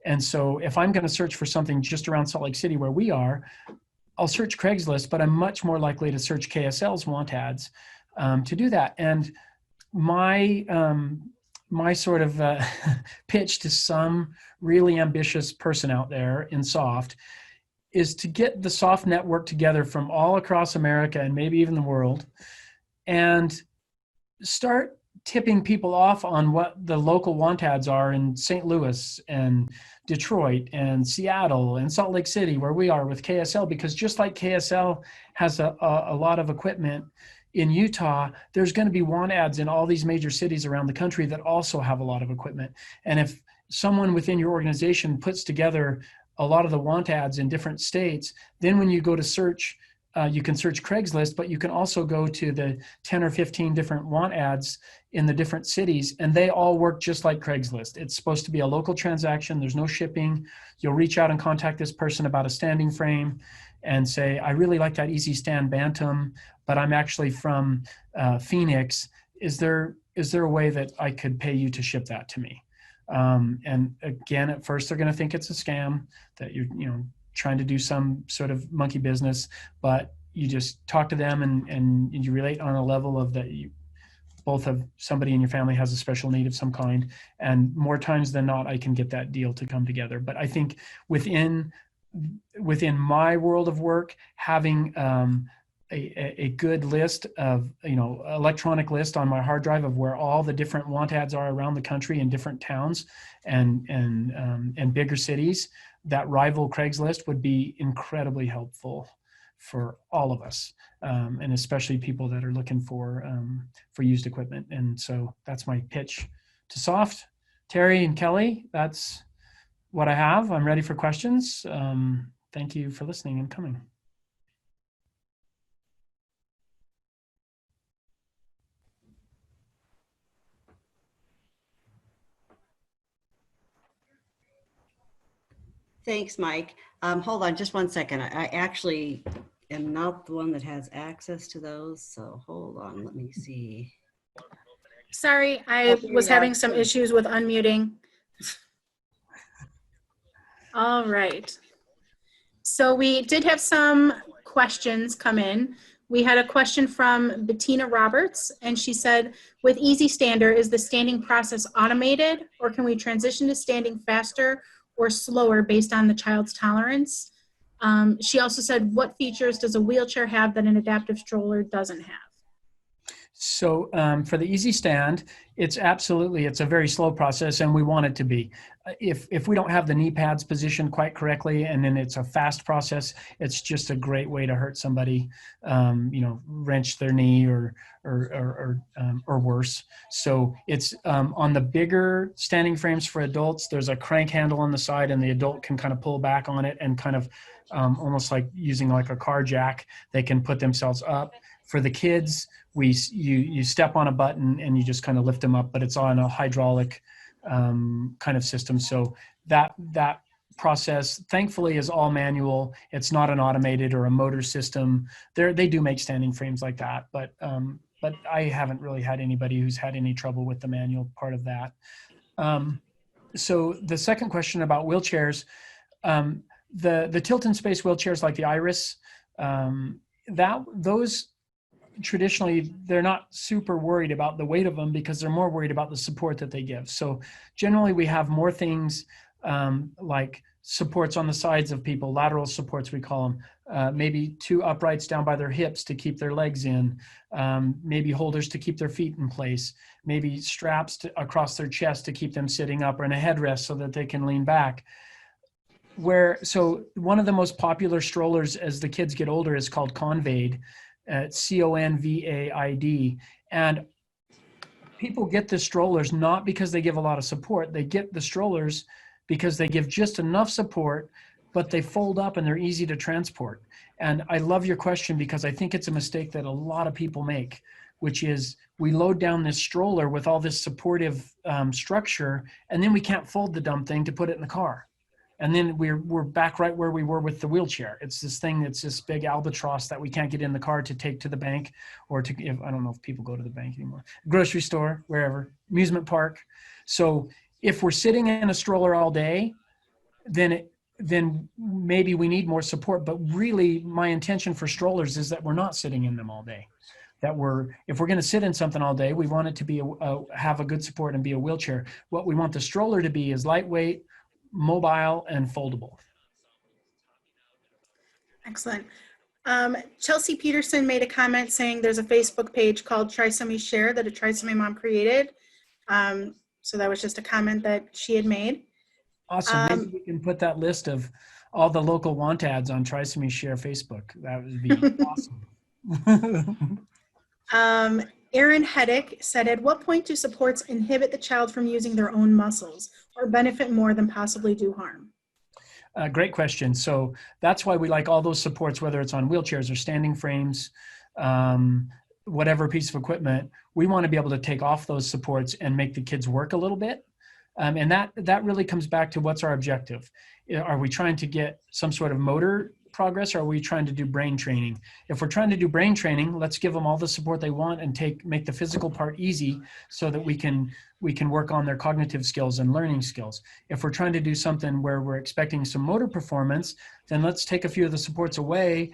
And so if I'm going to search for something just around Salt Lake City where we are, I'll search Craigslist, but I'm much more likely to search KSL's want ads to do that. And my sort of pitch to some really ambitious person out there in soft is to get the soft network together from all across America and maybe even the world, and start tipping people off on what the local want ads are in St. Louis and Detroit and Seattle and Salt Lake City, where we are with KSL, because just like KSL has a lot of equipment in Utah, there's going to be want ads in all these major cities around the country that also have a lot of equipment. And if someone within your organization puts together a lot of the want ads in different states, then when you go to search, you can search Craigslist, but you can also go to the 10 or 15 different want ads in the different cities, and they all work just like Craigslist. It's supposed to be a local transaction. There's no shipping. You'll reach out and contact this person about a standing frame and say, I really like that Easy Stand Bantam, but I'm actually from Phoenix. Is there a way that I could pay you to ship that to me? And again, at first they're going to think it's a scam, that you're trying to do some sort of monkey business, but you just talk to them and you relate on a level of that you both have somebody in your family has a special need of some kind. And more times than not, I can get that deal to come together. But I think within my world of work, having a good list of, electronic list on my hard drive of where all the different want ads are around the country in different towns and bigger cities that rival Craigslist would be incredibly helpful for all of us, and especially people that are looking for used equipment. And so that's my pitch to Soft. Terry and Kelly, that's what I have. I'm ready for questions. Thank you for listening and coming. Thanks, Mike. Hold on just one second. I actually am not the one that has access to those. So hold on, let me see. Sorry, I was having some issues with unmuting. All right. So we did have some questions come in. We had a question from Bettina Roberts, and she said, with Easy Stander, is the standing process automated, or can we transition to standing faster or slower based on the child's tolerance? She also said, what features does a wheelchair have that an adaptive stroller doesn't have? So for the Easy Stand, it's a very slow process, and we want it to be. If we don't have the knee pads positioned quite correctly, and then it's a fast process, it's just a great way to hurt somebody, wrench their knee or worse. So it's on the bigger standing frames for adults, there's a crank handle on the side, and the adult can kind of pull back on it and kind of almost like using like a car jack, they can put themselves up. For the kids, you step on a button and you just kind of lift them up, but it's on a hydraulic kind of system. So that process, thankfully, is all manual. It's not an automated or a motor system. They do make standing frames like that, but I haven't really had anybody who's had any trouble with the manual part of that. So the second question about wheelchairs, the tilt and space wheelchairs like the Iris, those traditionally, they're not super worried about the weight of them because they're more worried about the support that they give. So generally we have more things like supports on the sides of people, lateral supports we call them, maybe 2 uprights down by their hips to keep their legs in, maybe holders to keep their feet in place, maybe straps across their chest to keep them sitting up, or in a headrest so that they can lean back. So one of the most popular strollers as the kids get older is called Convaid, Convaid. And people get the strollers not because they give a lot of support. They get the strollers because they give just enough support, but they fold up and they're easy to transport. And I love your question because I think it's a mistake that a lot of people make, which is we load down this stroller with all this supportive structure, and then we can't fold the dumb thing to put it in the car. And then we're back right where we were with the wheelchair. It's this thing that's this big albatross that we can't get in the car to take to the bank, or to, I don't know if people go to the bank anymore, grocery store, wherever, amusement park. So if we're sitting in a stroller all day, then maybe we need more support. But really, my intention for strollers is that we're not sitting in them all day. That if we're going to sit in something all day, we want it to be have a good support and be a wheelchair. What we want the stroller to be is lightweight, mobile, and foldable. Excellent. Chelsea Peterson made a comment saying there's a Facebook page called Trisomy Share that a trisomy mom created. So that was just a comment that she had made. Awesome. Maybe we can put that list of all the local want ads on Trisomy Share Facebook. That would be awesome. Erin Heddick said, at what point do supports inhibit the child from using their own muscles or benefit more than possibly do harm? Great question. So that's why we like all those supports, whether it's on wheelchairs or standing frames, whatever piece of equipment. We want to be able to take off those supports and make the kids work a little bit. And that really comes back to what's our objective. Are we trying to get some sort of motor progress, or are we trying to do brain training? If we're trying to do brain training, let's give them all the support they want and make the physical part easy so that we can work on their cognitive skills and learning skills. If we're trying to do something where we're expecting some motor performance, then let's take a few of the supports away,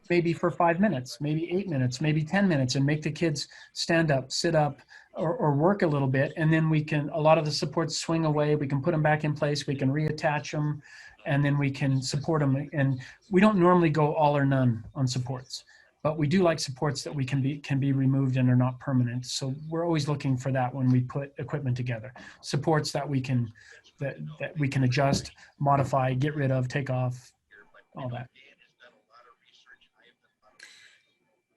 maybe for 5 minutes, maybe 8 minutes, maybe 10 minutes, and make the kids stand up, sit up, or work a little bit. And then a lot of the supports swing away, we can put them back in place, we can reattach them, and then we can support them. And we don't normally go all or none on supports, but we do like supports that can be removed and are not permanent. So we're always looking for that when we put equipment together. Supports that we can adjust, modify, get rid of, take off, all that.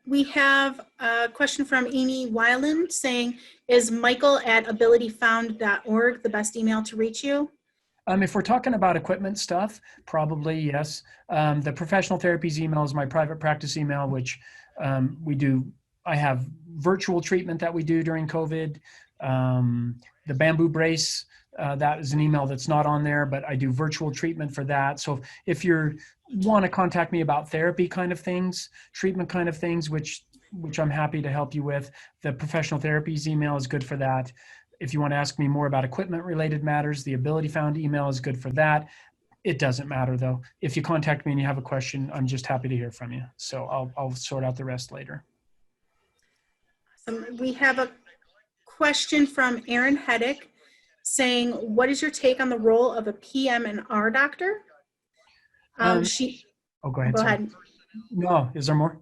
We have a question from Amy Weiland saying, is Michael at abilityfound.org the best email to reach you? If we're talking about equipment stuff, probably yes. The professional therapies email is my private practice email, which I have virtual treatment that we do during COVID. The bamboo brace, that is an email that's not on there, but I do virtual treatment for that. So if you want to contact me about therapy kind of things, treatment kind of things, which I'm happy to help you with, the professional therapies email is good for that. If you want to ask me more about equipment related matters, the Ability Found email is good for that. It doesn't matter though. If you contact me and you have a question, I'm just happy to hear from you. So I'll sort out the rest later. We have a question from Erin Heddick saying, what is your take on the role of a PM&R doctor? Go ahead. Go ahead. No, is there more?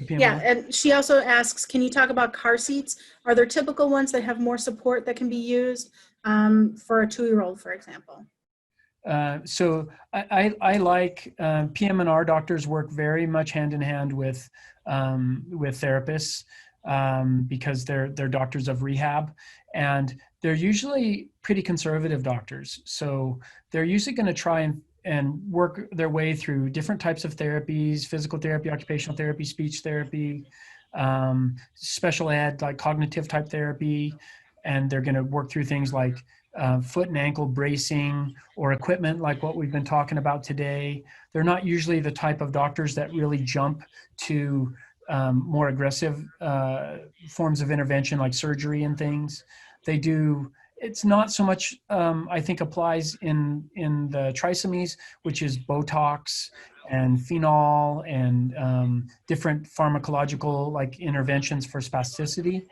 Yeah, and she also asks, can you talk about car seats? Are there typical ones that have more support that can be used for a 2-year-old, for example? So I like PM&R doctors work very much hand in hand with therapists because they're doctors of rehab, and they're usually pretty conservative doctors. So they're usually going to try and work their way through different types of therapies: physical therapy, occupational therapy, speech therapy, special ed, like cognitive type therapy. And they're going to work through things like foot and ankle bracing or equipment like what we've been talking about today. They're not usually the type of doctors that really jump to more aggressive forms of intervention like surgery and things. It's not so much, I think, applies in the trisomies, which is Botox and phenol and different pharmacological like interventions for spasticity.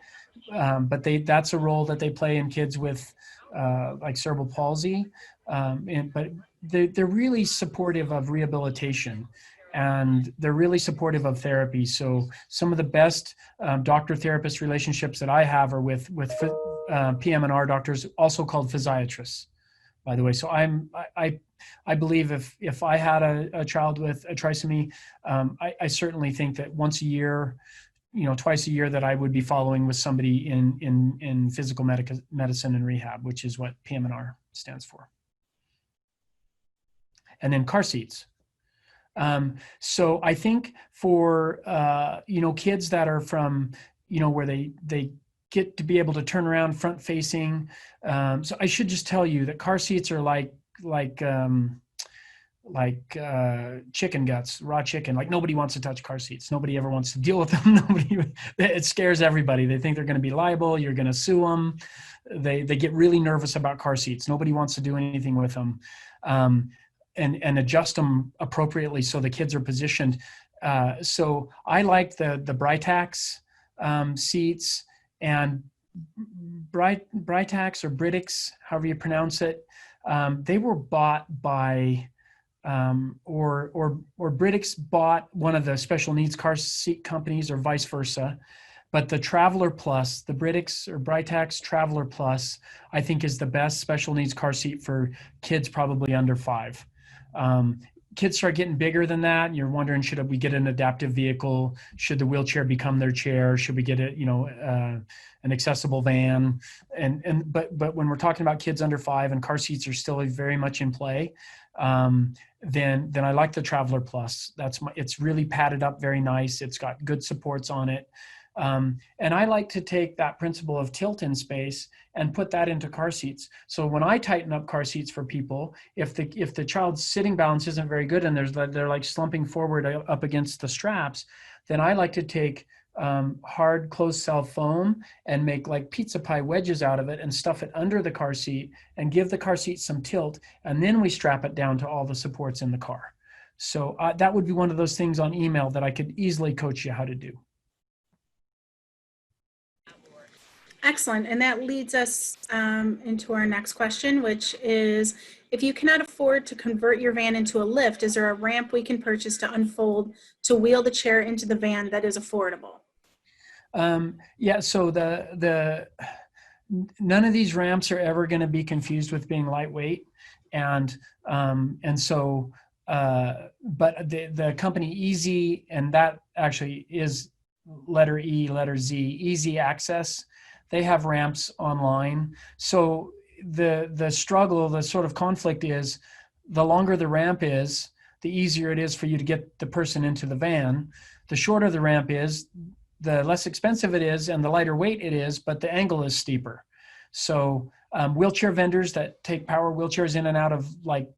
But that's a role that they play in kids with like cerebral palsy. But they're really supportive of rehabilitation, and they're really supportive of therapy. So some of the best doctor-therapist relationships that I have are with PM&R doctors, also called physiatrists, by the way. So I believe if I had a child with a trisomy, I certainly think that once a year, twice a year, that I would be following with somebody in physical medicine and rehab, which is what PM&R stands for. And then car seats. So I think for, kids that are from, where they get to be able to turn around front facing. So I should just tell you that car seats are like chicken guts, raw chicken. Like nobody wants to touch car seats. Nobody ever wants to deal with them. It scares everybody. They think they're going to be liable. You're going to sue them. They get really nervous about car seats. Nobody wants to do anything with them. And adjust them appropriately so the kids are positioned. So I like the Britax seats, and Britax or Britax, however you pronounce it. They were bought by or Britax bought one of the special needs car seat companies, or vice versa. But the Traveler Plus, the Britax or Britax Traveler Plus, I think is the best special needs car seat for kids probably under 5. Kids start getting bigger than that, and you're wondering, should we get an adaptive vehicle? Should the wheelchair become their chair? Should we get an accessible van? But when we're talking about kids under 5 and car seats are still very much in play, then I like the Traveler Plus. It's really padded up very nice. It's got good supports on it. And I like to take that principle of tilt in space and put that into car seats. So when I tighten up car seats for people, if the child's sitting balance isn't very good and they're like slumping forward up against the straps, then I like to take hard closed cell foam and make like pizza pie wedges out of it and stuff it under the car seat and give the car seat some tilt, and then we strap it down to all the supports in the car. So that would be one of those things on email that I could easily coach you how to do. Excellent. And that leads us into our next question, which is, if you cannot afford to convert your van into a lift, is there a ramp we can purchase to unfold to wheel the chair into the van that is affordable? Yeah, so none of these ramps are ever going to be confused with being lightweight. And so, but the company Easy, and that actually is letter E, letter Z, Easy Access. They have ramps online. So the struggle, the sort of conflict is, the longer the ramp is, the easier it is for you to get the person into the van. The shorter the ramp is, the less expensive it is and the lighter weight it is, but the angle is steeper. So wheelchair vendors that take power wheelchairs in and out of like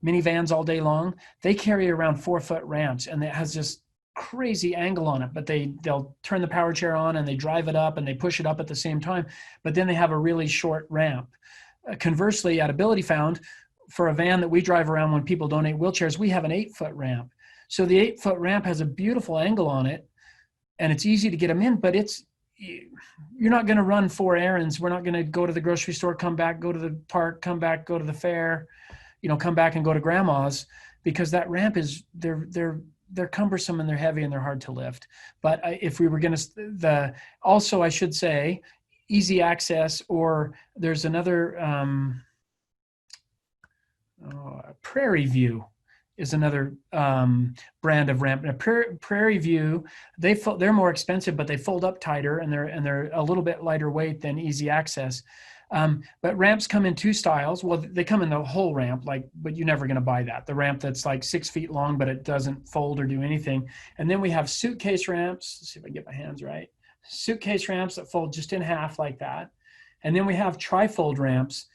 minivans all day long, they carry around 4-foot ramps, and it has this crazy angle on it, but they'll turn the power chair on and they drive it up and they push it up at the same time, but then they have a really short ramp. Conversely, at Ability Found, for a van that we drive around when people donate wheelchairs, we have an 8-foot ramp. So the 8-foot ramp has a beautiful angle on it, and it's easy to get them in, but you're not going to run 4 errands. We're not going to go to the grocery store, come back, go to the park, come back, go to the fair, come back and go to grandma's, because that ramp is, they're cumbersome and they're heavy and they're hard to lift. But if we were going to, also I should say, Easy Access, or there's another, Prairie View is another brand of ramp. Now, Prairie View, they're more expensive, but they fold up tighter and they're a little bit lighter weight than Easy Access. But ramps come in 2 styles. Well, they come in the whole ramp, but you're never going to buy that. The ramp that's like 6 feet long, but it doesn't fold or do anything. And then we have suitcase ramps. Let's see if I get my hands right. Suitcase ramps that fold just in half like that. And then we have trifold ramps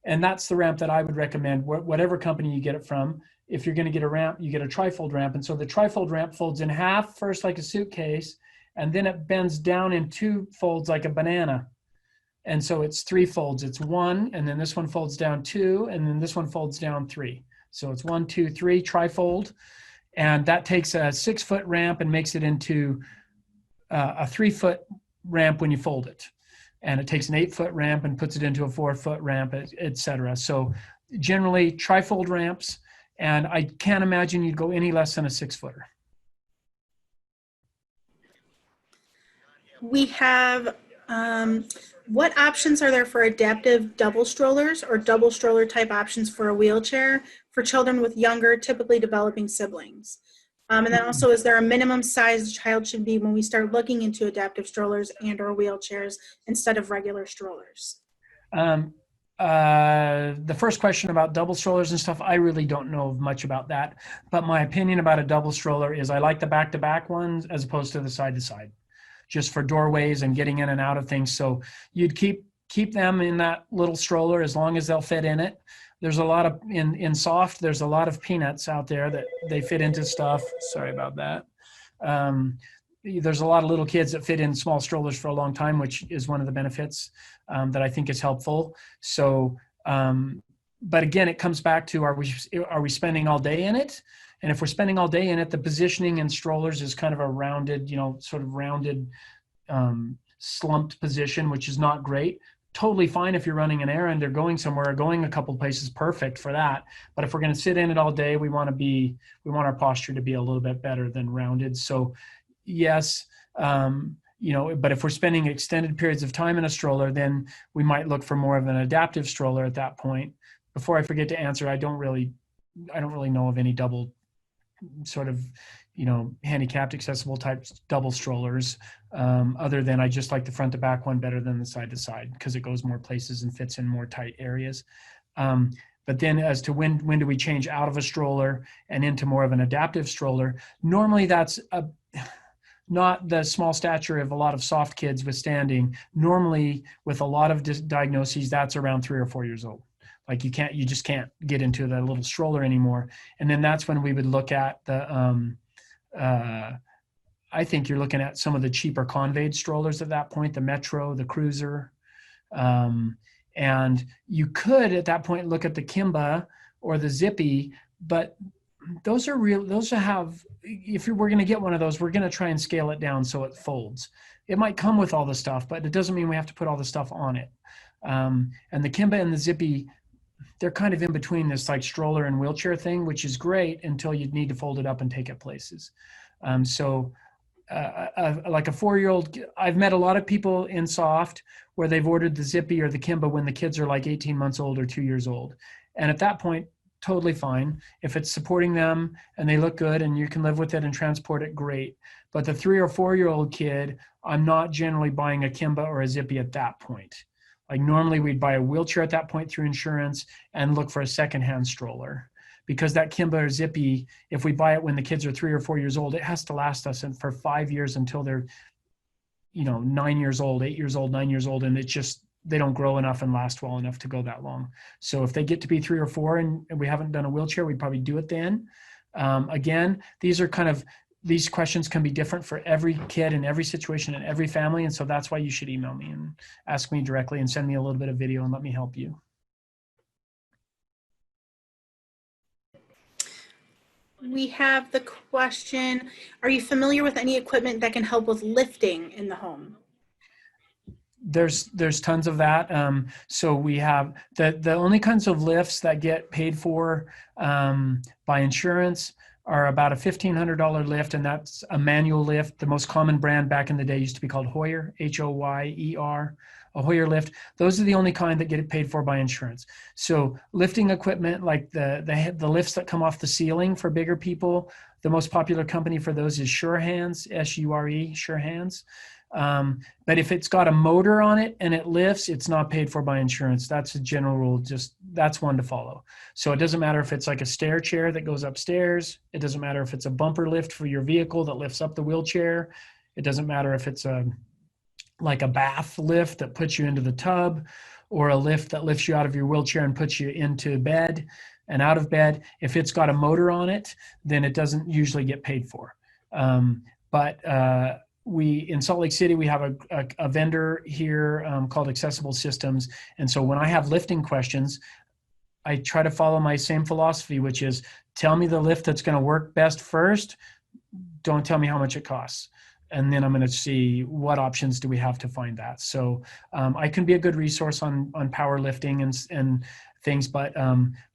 and that's the ramp that I would recommend, whatever company you get it from. If you're going to get a ramp, you get a trifold ramp. And so the trifold ramp folds in half first like a suitcase, and then it bends down in 2 folds like a banana. And so it's 3 folds. It's 1, and then this one folds down 2, and then this one folds down 3. So it's 1, 2, 3, trifold. And that takes a 6-foot ramp and makes it into a 3-foot ramp when you fold it. And it takes an 8-foot ramp and puts it into a 4-foot ramp, et cetera. So generally trifold ramps, and I can't imagine you'd go any less than a 6-footer. We have, what options are there for adaptive double strollers or double stroller type options for a wheelchair for children with younger, typically developing siblings? And then also, is there a minimum size the child should be when we start looking into adaptive strollers and or wheelchairs instead of regular strollers? The first question about double strollers and stuff, I really don't know much about that. But my opinion about a double stroller is I like the back-to-back ones as opposed to the side-to-side, just for doorways and getting in and out of things. So you'd keep them in that little stroller as long as they'll fit in it. There's a lot of, in soft, there's a lot of peanuts out there that they fit into stuff. Sorry about that. There's a lot of little kids that fit in small strollers for a long time, which is one of the benefits that I think is helpful. So, but again, it comes back to, are we spending all day in it? And if we're spending all day in it, the positioning in strollers is kind of a rounded, sort of rounded, slumped position, which is not great. Totally fine if you're running an errand or going somewhere or going a couple places, perfect for that. But if we're going to sit in it all day, we want our posture to be a little bit better than rounded. So yes, but if we're spending extended periods of time in a stroller, then we might look for more of an adaptive stroller at that point. Before I forget to answer, I don't really know of any double sort of, handicapped accessible type double strollers, other than I just like the front to back one better than the side to side because it goes more places and fits in more tight areas. But then as to when do we change out of a stroller and into more of an adaptive stroller, normally that's not the small stature of a lot of soft kids with standing. Normally with a lot of diagnoses, that's around 3 or 4 years old. Like you just can't get into the little stroller anymore. And then that's when we would look at the, I think you're looking at some of the cheaper Conveyed strollers at that point, the Metro, the Cruiser. And you could at that point look at the Kimba or the Zippy, but those have, if we're going to get one of those, we're going to try and scale it down so it folds. It might come with all the stuff, but it doesn't mean we have to put all the stuff on it. And the Kimba and the Zippy, they're kind of in between this like stroller and wheelchair thing, which is great until you need to fold it up and take it places. Like a 4-year-old, I've met a lot of people in soft where they've ordered the Zippy or the Kimba when the kids are like 18 months old or 2 years old. And at that point, totally fine. If it's supporting them and they look good and you can live with it and transport it, great. But the 3 or 4-year-old kid, I'm not generally buying a Kimba or a Zippy at that point. Like normally we'd buy a wheelchair at that point through insurance and look for a secondhand stroller, because that Kimba or Zippy, if we buy it when the kids are 3 or 4 years old, it has to last us for 5 years until they're, 9 years old, 8 years old, 9 years old. And they don't grow enough and last well enough to go that long. So if they get to be 3 or 4 and we haven't done a wheelchair, we'd probably do it then. Again, these questions can be different for every kid in every situation in every family. And so that's why you should email me and ask me directly and send me a little bit of video and let me help you. We have the question, are you familiar with any equipment that can help with lifting in the home? There's tons of that. So we have the only kinds of lifts that get paid for by insurance are about a $1,500 lift, and that's a manual lift. The most common brand back in the day used to be called Hoyer, Hoyer, a Hoyer lift. Those are the only kind that get paid for by insurance. So lifting equipment like the lifts that come off the ceiling for bigger people, the most popular company for those is Sure Hands, S-U-R-E, Sure Hands. But if it's got a motor on it and it lifts, it's not paid for by insurance. That's a general rule. That's one to follow. So it doesn't matter if it's like a stair chair that goes upstairs. It doesn't matter if it's a bumper lift for your vehicle that lifts up the wheelchair. It doesn't matter if it's like a bath lift that puts you into the tub, or a lift that lifts you out of your wheelchair and puts you into bed and out of bed. If it's got a motor on it, then it doesn't usually get paid for. In Salt Lake City, we have a vendor here called Accessible Systems. And so when I have lifting questions, I try to follow my same philosophy, which is tell me the lift that's going to work best first. Don't tell me how much it costs. And then I'm going to see what options do we have to find that. So I can be a good resource on powerlifting and things, but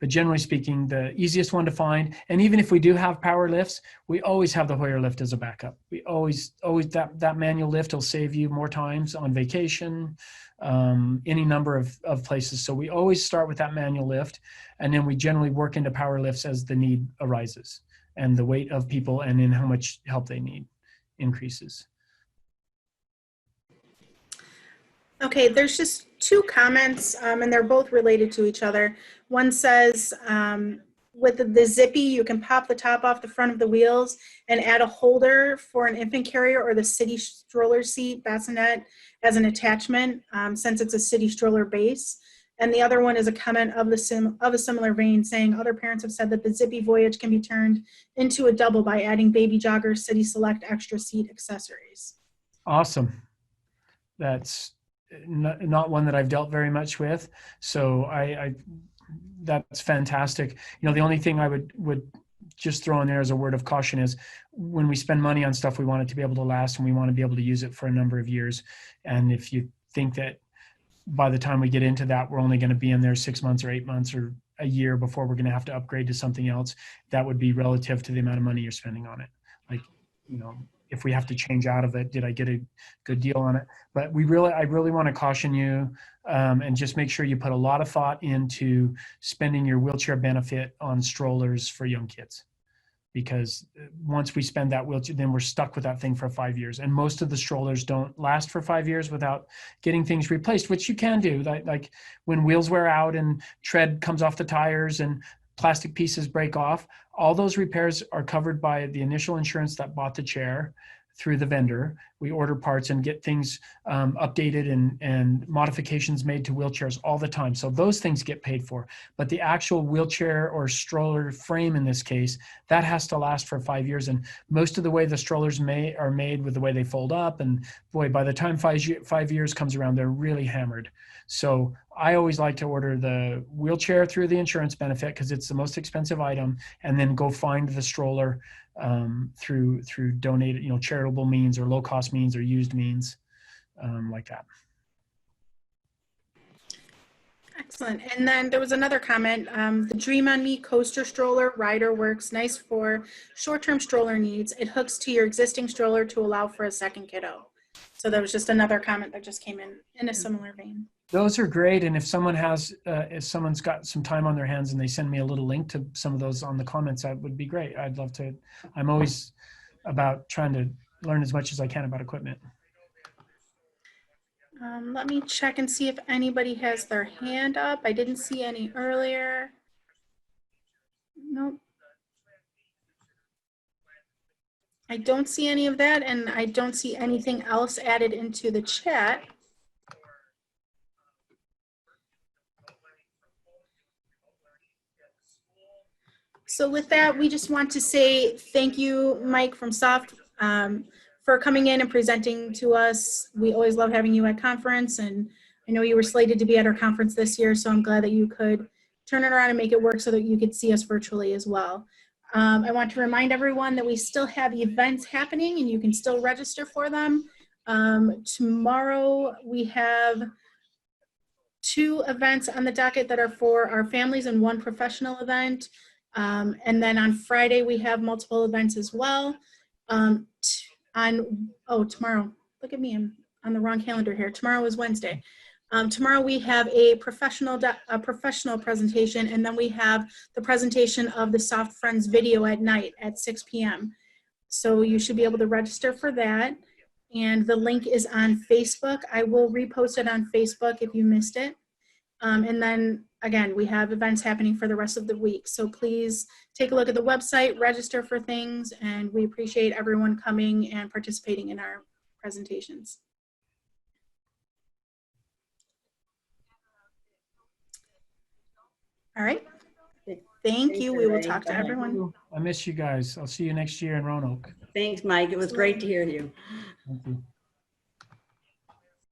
generally speaking, the easiest one to find, and even if we do have power lifts, we always have the Hoyer lift as a backup. We always that manual lift will save you more times on vacation, any number of places. So we always start with that manual lift, and then we generally work into power lifts as the need arises and the weight of people and in how much help they need increases. Okay, there's just two comments, and they're both related to each other. One says, with the Zippy, you can pop the top off the front of the wheels and add a holder for an infant carrier or the city stroller seat bassinet as an attachment, since it's a city stroller base. And the other one is a comment of a similar vein, saying other parents have said that the Zippy Voyage can be turned into a double by adding baby joggers, City Select extra seat accessories. Awesome. That's not one that I've dealt very much with. So that's fantastic. You know, the only thing I would just throw in there as a word of caution is when we spend money on stuff, we want it to be able to last and we want to be able to use it for a number of years. And if you think that by the time we get into that, we're only going to be in there 6 months or 8 months or a year before we're going to have to upgrade to something else, that would be relative to the amount of money you're spending on it. Like, you know, if we have to change out of it, did I get a good deal on it? But I really want to caution you and just make sure you put a lot of thought into spending your wheelchair benefit on strollers for young kids. Because once we spend that wheelchair, then we're stuck with that thing for 5 years. And most of the strollers don't last for 5 years without getting things replaced, which you can do. Like when wheels wear out and tread comes off the tires and plastic pieces break off, all those repairs are covered by the initial insurance that bought the chair through the vendor. We order parts and get things updated and modifications made to wheelchairs all the time. So those things get paid for. But the actual wheelchair or stroller frame in this case, that has to last for 5 years. And most of the way the strollers are made with the way they fold up. And boy, by the time 5 years comes around, they're really hammered. So I always like to order the wheelchair through the insurance benefit because it's the most expensive item, and then go find the stroller through donated, you know, charitable means or low cost means or used means like that. Excellent. And then there was another comment, the Dream on Me coaster stroller rider works nice for short-term stroller needs. It hooks to your existing stroller to allow for a second kiddo. So there was just another comment that just came in a similar vein. Those are great. And if someone if someone's got some time on their hands and they send me a little link to some of those on the comments, that would be great. I'd love to. I'm always about trying to learn as much as I can about equipment. Let me check and see if anybody has their hand up. I didn't see any earlier. Nope. I don't see any of that, and I don't see anything else added into the chat. So with that, we just want to say thank you, Mike from Soft, for coming in and presenting to us. We always love having you at conference, and I know you were slated to be at our conference this year, so I'm glad that you could turn it around and make it work so that you could see us virtually as well. I want to remind everyone that we still have events happening and you can still register for them. Tomorrow we have 2 events on the docket that are for our families and 1 professional event. And then on Friday, we have multiple events as well. Tomorrow, look at me, I'm on the wrong calendar here. Tomorrow is Wednesday. Tomorrow we have a professional presentation, and then we have the presentation of the Soft Friends video at night at 6 p.m. So you should be able to register for that. And the link is on Facebook. I will repost it on Facebook if you missed it. And then again, we have events happening for the rest of the week. So please take a look at the website, register for things, and we appreciate everyone coming and participating in our presentations. All right. Thank you. We will talk to everyone. I miss you guys. I'll see you next year in Roanoke. Thanks, Mike. It was great to hear you. Thank you.